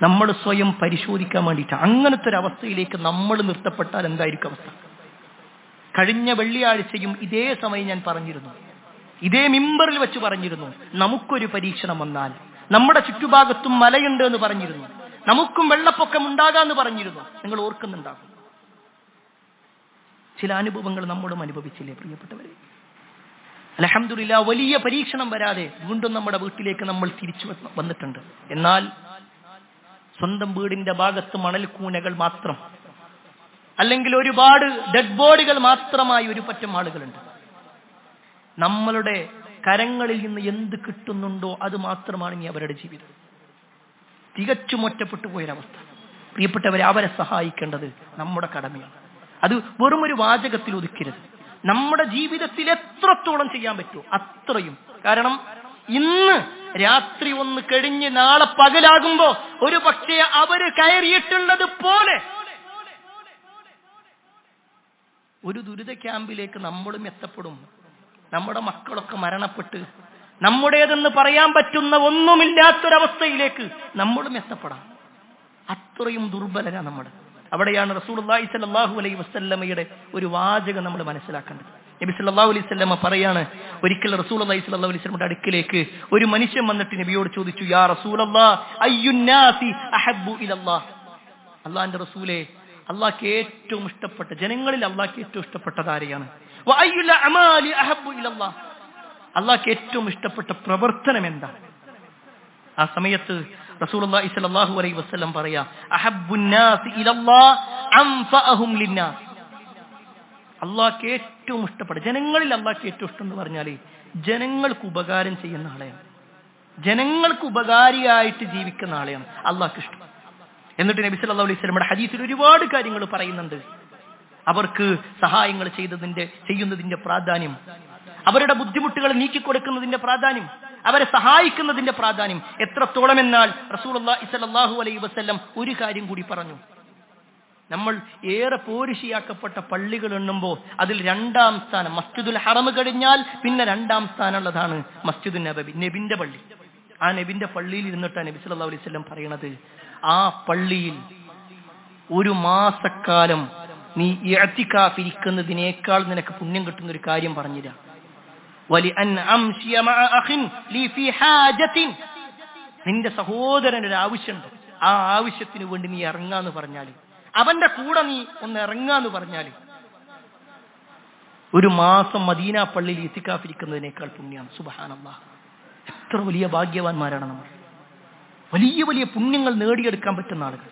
നമ്മൾ സ്വയം പരിശോധിക്കാൻ വേണ്ടിയിട്ട്. അങ്ങനത്തെ ഒരു അവസ്ഥയിലേക്ക് നമ്മൾ നിർത്തപ്പെട്ടാൽ എന്തായിരിക്കും അവസ്ഥ? കഴിഞ്ഞ വെള്ളിയാഴ്ചയും ഇതേ സമയം ഞാൻ പറഞ്ഞിരുന്നു, ഇതേ മിമ്പറിൽ വെച്ച് പറഞ്ഞിരുന്നു, നമുക്കൊരു പരീക്ഷണം വന്നാൽ നമ്മുടെ ചുറ്റുഭാഗത്തും മലയുണ്ട് എന്ന് പറഞ്ഞിരുന്നു, നമുക്കും വെള്ളപ്പൊക്കം ഉണ്ടാകാന്ന് പറഞ്ഞിരുന്നു. നിങ്ങൾ ഓർക്കുന്നുണ്ടാകും. ചില അനുഭവങ്ങൾ നമ്മളും അനുഭവിച്ചില്ലേ പ്രിയപ്പെട്ടവരെ? അൽഹംദുലില്ലാ, വലിയ പരീക്ഷണം വരാതെ വീണ്ടും നമ്മുടെ വീട്ടിലേക്ക് നമ്മൾ തിരിച്ചു വന്നിട്ടുണ്ട്. എന്നാൽ സ്വന്തം വീടിന്റെ ഭാഗത്ത് മണൽക്കൂനകൾ മാത്രം, അല്ലെങ്കിൽ ഒരുപാട് ഡെഡ് ബോഡികൾ മാത്രമായി ഒരു പറ്റം ആളുകളുണ്ട്. നമ്മളുടെ കരങ്ങളിൽ നിന്ന് എന്ത് കിട്ടുന്നുണ്ടോ അത് മാത്രമാണ് ഇനി അവരുടെ ജീവിതം. തികച്ചും ഒറ്റപ്പെട്ടു പോയൊരവസ്ഥ. പ്രിയപ്പെട്ടവരെ, അവരെ സഹായിക്കേണ്ടത് നമ്മുടെ കടമയാണ്. അത് വെറും ഒരു വാചകത്തിൽ ഒതുക്കരുത്. നമ്മുടെ ജീവിതത്തിൽ എത്രത്തോളം ചെയ്യാൻ പറ്റുമോ അത്രയും. കാരണം ഇന്ന് രാത്രി ഒന്ന് കഴിഞ്ഞ് നാളെ പകലാകുമ്പോ ഒരു പക്ഷേ അവര് കയറിയിട്ടുള്ളത് പോലെ ഒരു ദുരിത ക്യാമ്പിലേക്ക് നമ്മളും എത്തപ്പെടും. നമ്മുടെ മക്കളൊക്കെ മരണപ്പെട്ട് നമ്മുടേതെന്ന് പറയാൻ പറ്റുന്ന ഒന്നുമില്ലാത്തൊരവസ്ഥയിലേക്ക് നമ്മളും എത്തപ്പെടാം. അത്രയും ദുർബലരാ നമ്മൾ. അവിടെയാണ് റസൂലുള്ളാഹി സ്വല്ലല്ലാഹു അലൈഹി വസല്ലമയുടെ ഒരു വാചകം നമ്മൾ മനസ്സിലാക്കേണ്ടത്. നബി സല്ലല്ലാഹു അലൈഹി വസല്ലമ പറയാണ്, ഒരിക്കൽ റസൂലുള്ളാഹി സ്വല്ലല്ലാഹു അലൈഹി വസല്ലമയുടെ അടുക്കിലേക്ക് ഒരു മനുഷ്യൻ വന്നിട്ട് നബിയോട് ചോദിച്ചു, യാ റസൂലല്ലാഹ് അയ്യുന്നാസി അഹബ്ബു ഇലല്ലാഹ്. അല്ലാഹുവിന്റെ റസൂലേ, അല്ലാഹുക്ക് ഏറ്റവും ഇഷ്ടപ്പെട്ട ജനങ്ങളിൽ അല്ലാഹുക്ക് ഏറ്റവും ഇഷ്ടപ്പെട്ടത് ആരെയാണ്? വ അയ്യുൽ അമാലി അഹബ്ബു ഇലല്ലാഹ്. അല്ലാഹുക്ക് ഏറ്റവും ഇഷ്ടപ്പെട്ട പ്രവർത്തനം എന്താ? ആ സമയത്ത് റസൂലുള്ളാഹി സ്വല്ലല്ലാഹു അലൈഹി വസല്ലം പറയാ, അഹബ്ബുന്നാസി ഇലല്ലാഹ് അൻഫഅഹും ലിന്നാസ്. അല്ലാഹുക്ക് ഏറ്റവും ഇഷ്ടപ്പെട്ട ജനങ്ങളിൽ അല്ലാഹുക്ക് ഏറ്റവും ഇഷ്ടം എന്ന് പറഞ്ഞാൽ ജനങ്ങൾക്ക് ഉപകാരം ചെയ്യുന്ന ആളെയാണ്, ജനങ്ങൾക്ക് ഉപകാരിയായിട്ട് ജീവിക്കുന്ന ആളെയാണ് അല്ലാഹുക്ക് ഇഷ്ടം. എന്നിട്ട് നബി സല്ലല്ലാഹു അലൈഹി വസല്ലമയുടെ ഹദീസിൽ ഒരുപാട് കാര്യങ്ങൾ പറയുന്നുണ്ട്. അവർക്ക് സഹായങ്ങൾ ചെയ്യുന്നതിന്റെ പ്രാധാന്യം, അവരുടെ ബുദ്ധിമുട്ടുകൾ നീക്കിക്കൊടുക്കുന്നതിന്റെ പ്രാധാന്യം, അവരെ സഹായിക്കുന്നതിന്റെ പ്രാധാന്യം എത്രത്തോളം എന്നാൽ റസൂലുള്ളാഹി സ്വല്ലല്ലാഹു അലൈഹി വസല്ലം ഒരു കാര്യം കൂടി പറഞ്ഞു. നമ്മൾ ഏറെ പോരിശിയാക്കപ്പെട്ട പള്ളികൾ എണ്ണുമ്പോൾ അതിൽ രണ്ടാം സ്ഥാനം മസ്ജിദുൽ ഹറം കഴിഞ്ഞാൽ പിന്നെ രണ്ടാം സ്ഥാനമുള്ളതാണ് മസ്ജിദുൻ നബവി, നബിന്റെ പള്ളി. ആ നബിന്റെ പള്ളിയിൽ ഇരുന്നിട്ടാണ് നബി സല്ലല്ലാഹു അലൈഹി വസല്ലം പറയണത്, ആ പള്ളിയിൽ ഒരു മാസക്കാലം നീ ഇഅ്തികാഫ് ഇരിക്കുന്നതിനേക്കാൾ നിനക്ക് പുണ്യം കിട്ടുന്ന ഒരു കാര്യം പറഞ്ഞുതരാം. നിന്റെ സഹോദരന് ഒരു ആവശ്യമുണ്ട്, ആ ആവശ്യത്തിന് വേണ്ടി നീ ഇറങ്ങാന്ന് പറഞ്ഞാല്, അവന്റെ കൂടെ നീ ഒന്ന് ഇറങ്ങാന്ന് പറഞ്ഞാല് ഒരു മാസം മദീന പള്ളിയിൽ ഇഅ്തികാഫ് ഇരിക്കുന്നതിനേക്കാൾ പുണ്യമാണ്. സുബ്ഹാനല്ലാഹ്, എത്ര വലിയ ഭാഗ്യവാന്മാരാണ് നമ്മൾ. വലിയ വലിയ പുണ്യങ്ങൾ നേടിയെടുക്കാൻ പറ്റുന്ന ആളുകൾ.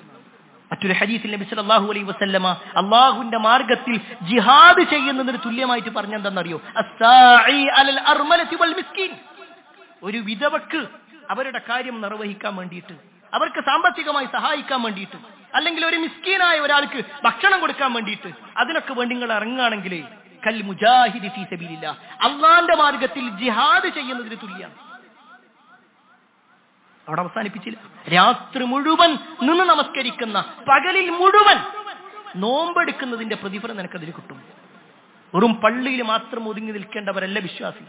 മറ്റൊരു ഹദീസിൽ നബി സല്ലല്ലാഹു അലൈഹി വസല്ലമ അല്ലാഹുവിന്റെ മാർഗത്തിൽ ജിഹാദ് ചെയ്യുന്നതിന് തുല്യമായിട്ട് പറഞ്ഞെന്താണെന്നറിയോ? അസ്സാഇ അലൽ അർമലതി വൽ മിസ്കിൻ. ഒരു വിധവക്ക് അവരുടെ കാര്യം നിർവഹിക്കാൻ വേണ്ടിയിട്ട്, അവർക്ക് സാമ്പത്തികമായി സഹായിക്കാൻ വേണ്ടിയിട്ട്, അല്ലെങ്കിൽ ഒരു മിസ്കീനായ ഒരാൾക്ക് ഭക്ഷണം കൊടുക്കാൻ വേണ്ടിയിട്ട്, അതിനൊക്കെ വേണ്ടി നിങ്ങൾ ഇറങ്ങുകയാണെങ്കിൽ കൽ മുജാഹിദി ഫീ സബീലില്ലാഹ്, അല്ലാഹുവിന്റെ മാർഗത്തിൽ ജിഹാദ് ചെയ്യുന്നതിന് തുല്യമാണ്. അവിടെ അവസാനിപ്പിച്ചില്ല. രാത്രി മുഴുവൻ നിന്ന് നമസ്കരിക്കുന്ന, പകലിൽ മുഴുവൻ നോമ്പെടുക്കുന്നതിന്റെ പ്രതിഫലം നിനക്കതിൽ കിട്ടും. വെറും പള്ളിയിൽ മാത്രം ഒതുങ്ങി നിൽക്കേണ്ടവരല്ല വിശ്വാസി.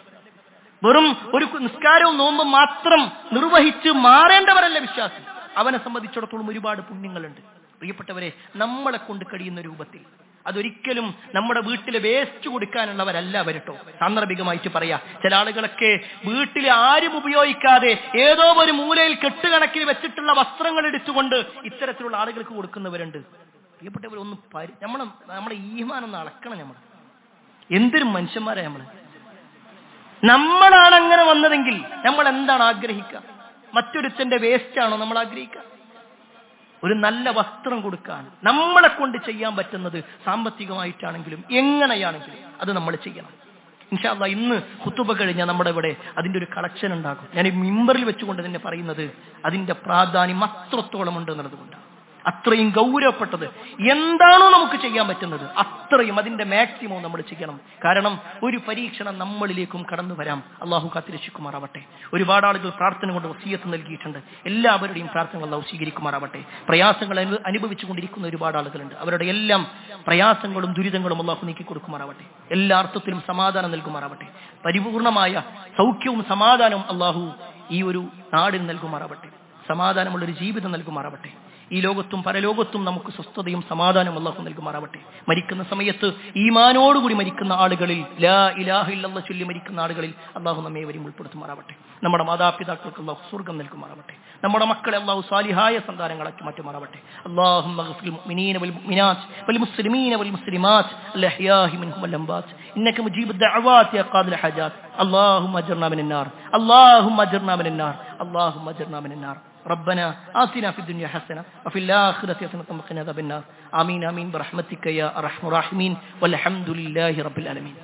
വെറും ഒരു നിസ്കാരവും നോമ്പും മാത്രം നിർവഹിച്ച് മാറേണ്ടവരല്ല വിശ്വാസി. അവനെ സംബന്ധിച്ചിടത്തോളം ഒരുപാട് പുണ്യങ്ങളുണ്ട്. പ്രിയപ്പെട്ടവരെ, നമ്മളെ കൊണ്ട് കഴിയുന്ന രൂപത്തിൽ, അതൊരിക്കലും നമ്മുടെ വീട്ടിലെ വേസ്റ്റ് കൊടുക്കാനുള്ളവരല്ല അവരട്ടോ. സാന്ദർഭികമായിട്ട് പറയാ, ചില ആളുകളൊക്കെ വീട്ടിൽ ആരും ഉപയോഗിക്കാതെ ഏതോ ഒരു മൂലയിൽ കെട്ടുകണക്കിന് വെച്ചിട്ടുള്ള വസ്ത്രങ്ങൾ എടുത്തുകൊണ്ട് ഇത്തരത്തിലുള്ള ആളുകൾക്ക് കൊടുക്കുന്നവരുണ്ട്. പ്രിയപ്പെട്ടവർ, ഒന്ന് നമ്മുടെ ഈമാനൊന്ന് അളക്കണം. നമ്മൾ എന്തൊരു മനുഷ്യന്മാരാ നമ്മളാണ് അങ്ങനെ വന്നതെങ്കിൽ നമ്മൾ എന്താണ് ആഗ്രഹിക്കുക? മറ്റൊരുത്തന്റെ വേസ്റ്റ് ആണോ നമ്മൾ ആഗ്രഹിക്കുക? ഒരു നല്ല വസ്ത്രം കൊടുക്കാൻ നമ്മളെ കൊണ്ട് ചെയ്യാൻ പറ്റുന്നത് സാമ്പത്തികമായിട്ടാണെങ്കിലും എങ്ങനെയാണെങ്കിലും അത് നമ്മൾ ചെയ്യണം. ഇൻഷാ അല്ലാഹ് ഇന്ന് ഖുതുബ കഴിഞ്ഞാൽ നമ്മുടെ ഇവിടെ അതിന്റെ ഒരു കളക്ഷൻ ഉണ്ടാകും. ഞാൻ ഈ മിമ്പറിൽ വെച്ചുകൊണ്ട് തന്നെ പറയുന്നത് അതിന്റെ പ്രാധാന്യം അത്രത്തോളം ഉണ്ട് എന്നുള്ളതുകൊണ്ട്. അത്രയും ഗൗരവപ്പെട്ടത് എന്താണോ നമുക്ക് ചെയ്യാൻ പറ്റുന്നത് അത്രയും അതിന്റെ മാക്സിമം നമ്മൾ ചെയ്യണം. കാരണം ഒരു പരീക്ഷണം നമ്മളിലേക്കും കടന്നു വരാം. അള്ളാഹു കാത്തിരക്ഷിക്കുമാറാവട്ടെ. ഒരുപാട് ആളുകൾ പ്രാർത്ഥന കൊണ്ട് വസിയത്ത് നൽകിയിട്ടുണ്ട്. എല്ലാവരുടെയും പ്രാർത്ഥനകൾ അള്ളാഹു സ്വീകരിക്കുമാറാവട്ടെ. പ്രയാസങ്ങൾ അനുഭവിച്ചുകൊണ്ടിരിക്കുന്ന ഒരുപാട് ആളുകളുണ്ട്. അവരുടെ എല്ലാം പ്രയാസങ്ങളും ദുരിതങ്ങളും അള്ളാഹു നീക്കി കൊടുക്കുമാറാവട്ടെ. എല്ലാ അർത്ഥത്തിലും സമാധാനം നൽകുമാറാവട്ടെ. പരിപൂർണമായ സൗഖ്യവും സമാധാനവും അള്ളാഹു ഈ ഒരു നാടിന് നൽകുമാറാവട്ടെ. സമാധാനമുള്ളൊരു ജീവിതം നൽകുമാറാവട്ടെ. ഈ ലോകത്തും പരലോകത്തും നമുക്ക് സ്വസ്ഥതയും സമാധാനവും അല്ലാഹു നൽകുമാറാവട്ടെ. മരിക്കുന്ന സമയത്ത് ഈമാനോടുകൂടി മരിക്കുന്ന ആളുകളിൽ, ലാ ഇലാഹ ഇല്ലല്ലാഹ് ചൊല്ലി മരിക്കുന്ന ആളുകളിൽ അല്ലാഹു നമ്മെ വരും ഉൾപ്പെടുത്തുമാറാവട്ടെ. നമ്മുടെ മാതാപിതാക്കൾക്ക് അല്ലാഹു സ്വർഗ്ഗം നൽകുമാറാവട്ടെ. നമ്മുടെ മക്കളെ അല്ലാഹു സാലിഹായ സന്താനങ്ങളാക്കി മാറ്റുമാറാവട്ടെ. അല്ലാഹുമ്മ ഗ്ഫിർ മുഅ്മിനീന വൽ മുഅ്മിനാത്ത് വൽ മുസ്ലിമീന വൽ മുസ്ലിമാത്ത് അൽ അഹ്യാഇ മിൻഹും വൽ അംവാത്ത് ഇന്നക മുജീബുദ് ദഅവാതി യാ ഖാദിൽ ഹജാത്ത്. അല്ലാഹുമ്മ അജ്ർനാ മിനൻ നാർ, അല്ലാഹുമ്മ അജ്ർനാ മിനൻ നാർ, അല്ലാഹുമ്മ അജ്ർനാ മിനൻ നാർ. ربنا آتنا في الدنيا حسنة وفي الآخرة حسنة وقنا عذاب النار. آمين آمين برحمتك يا أرحم الراحمين والحمد لله رب العالمين.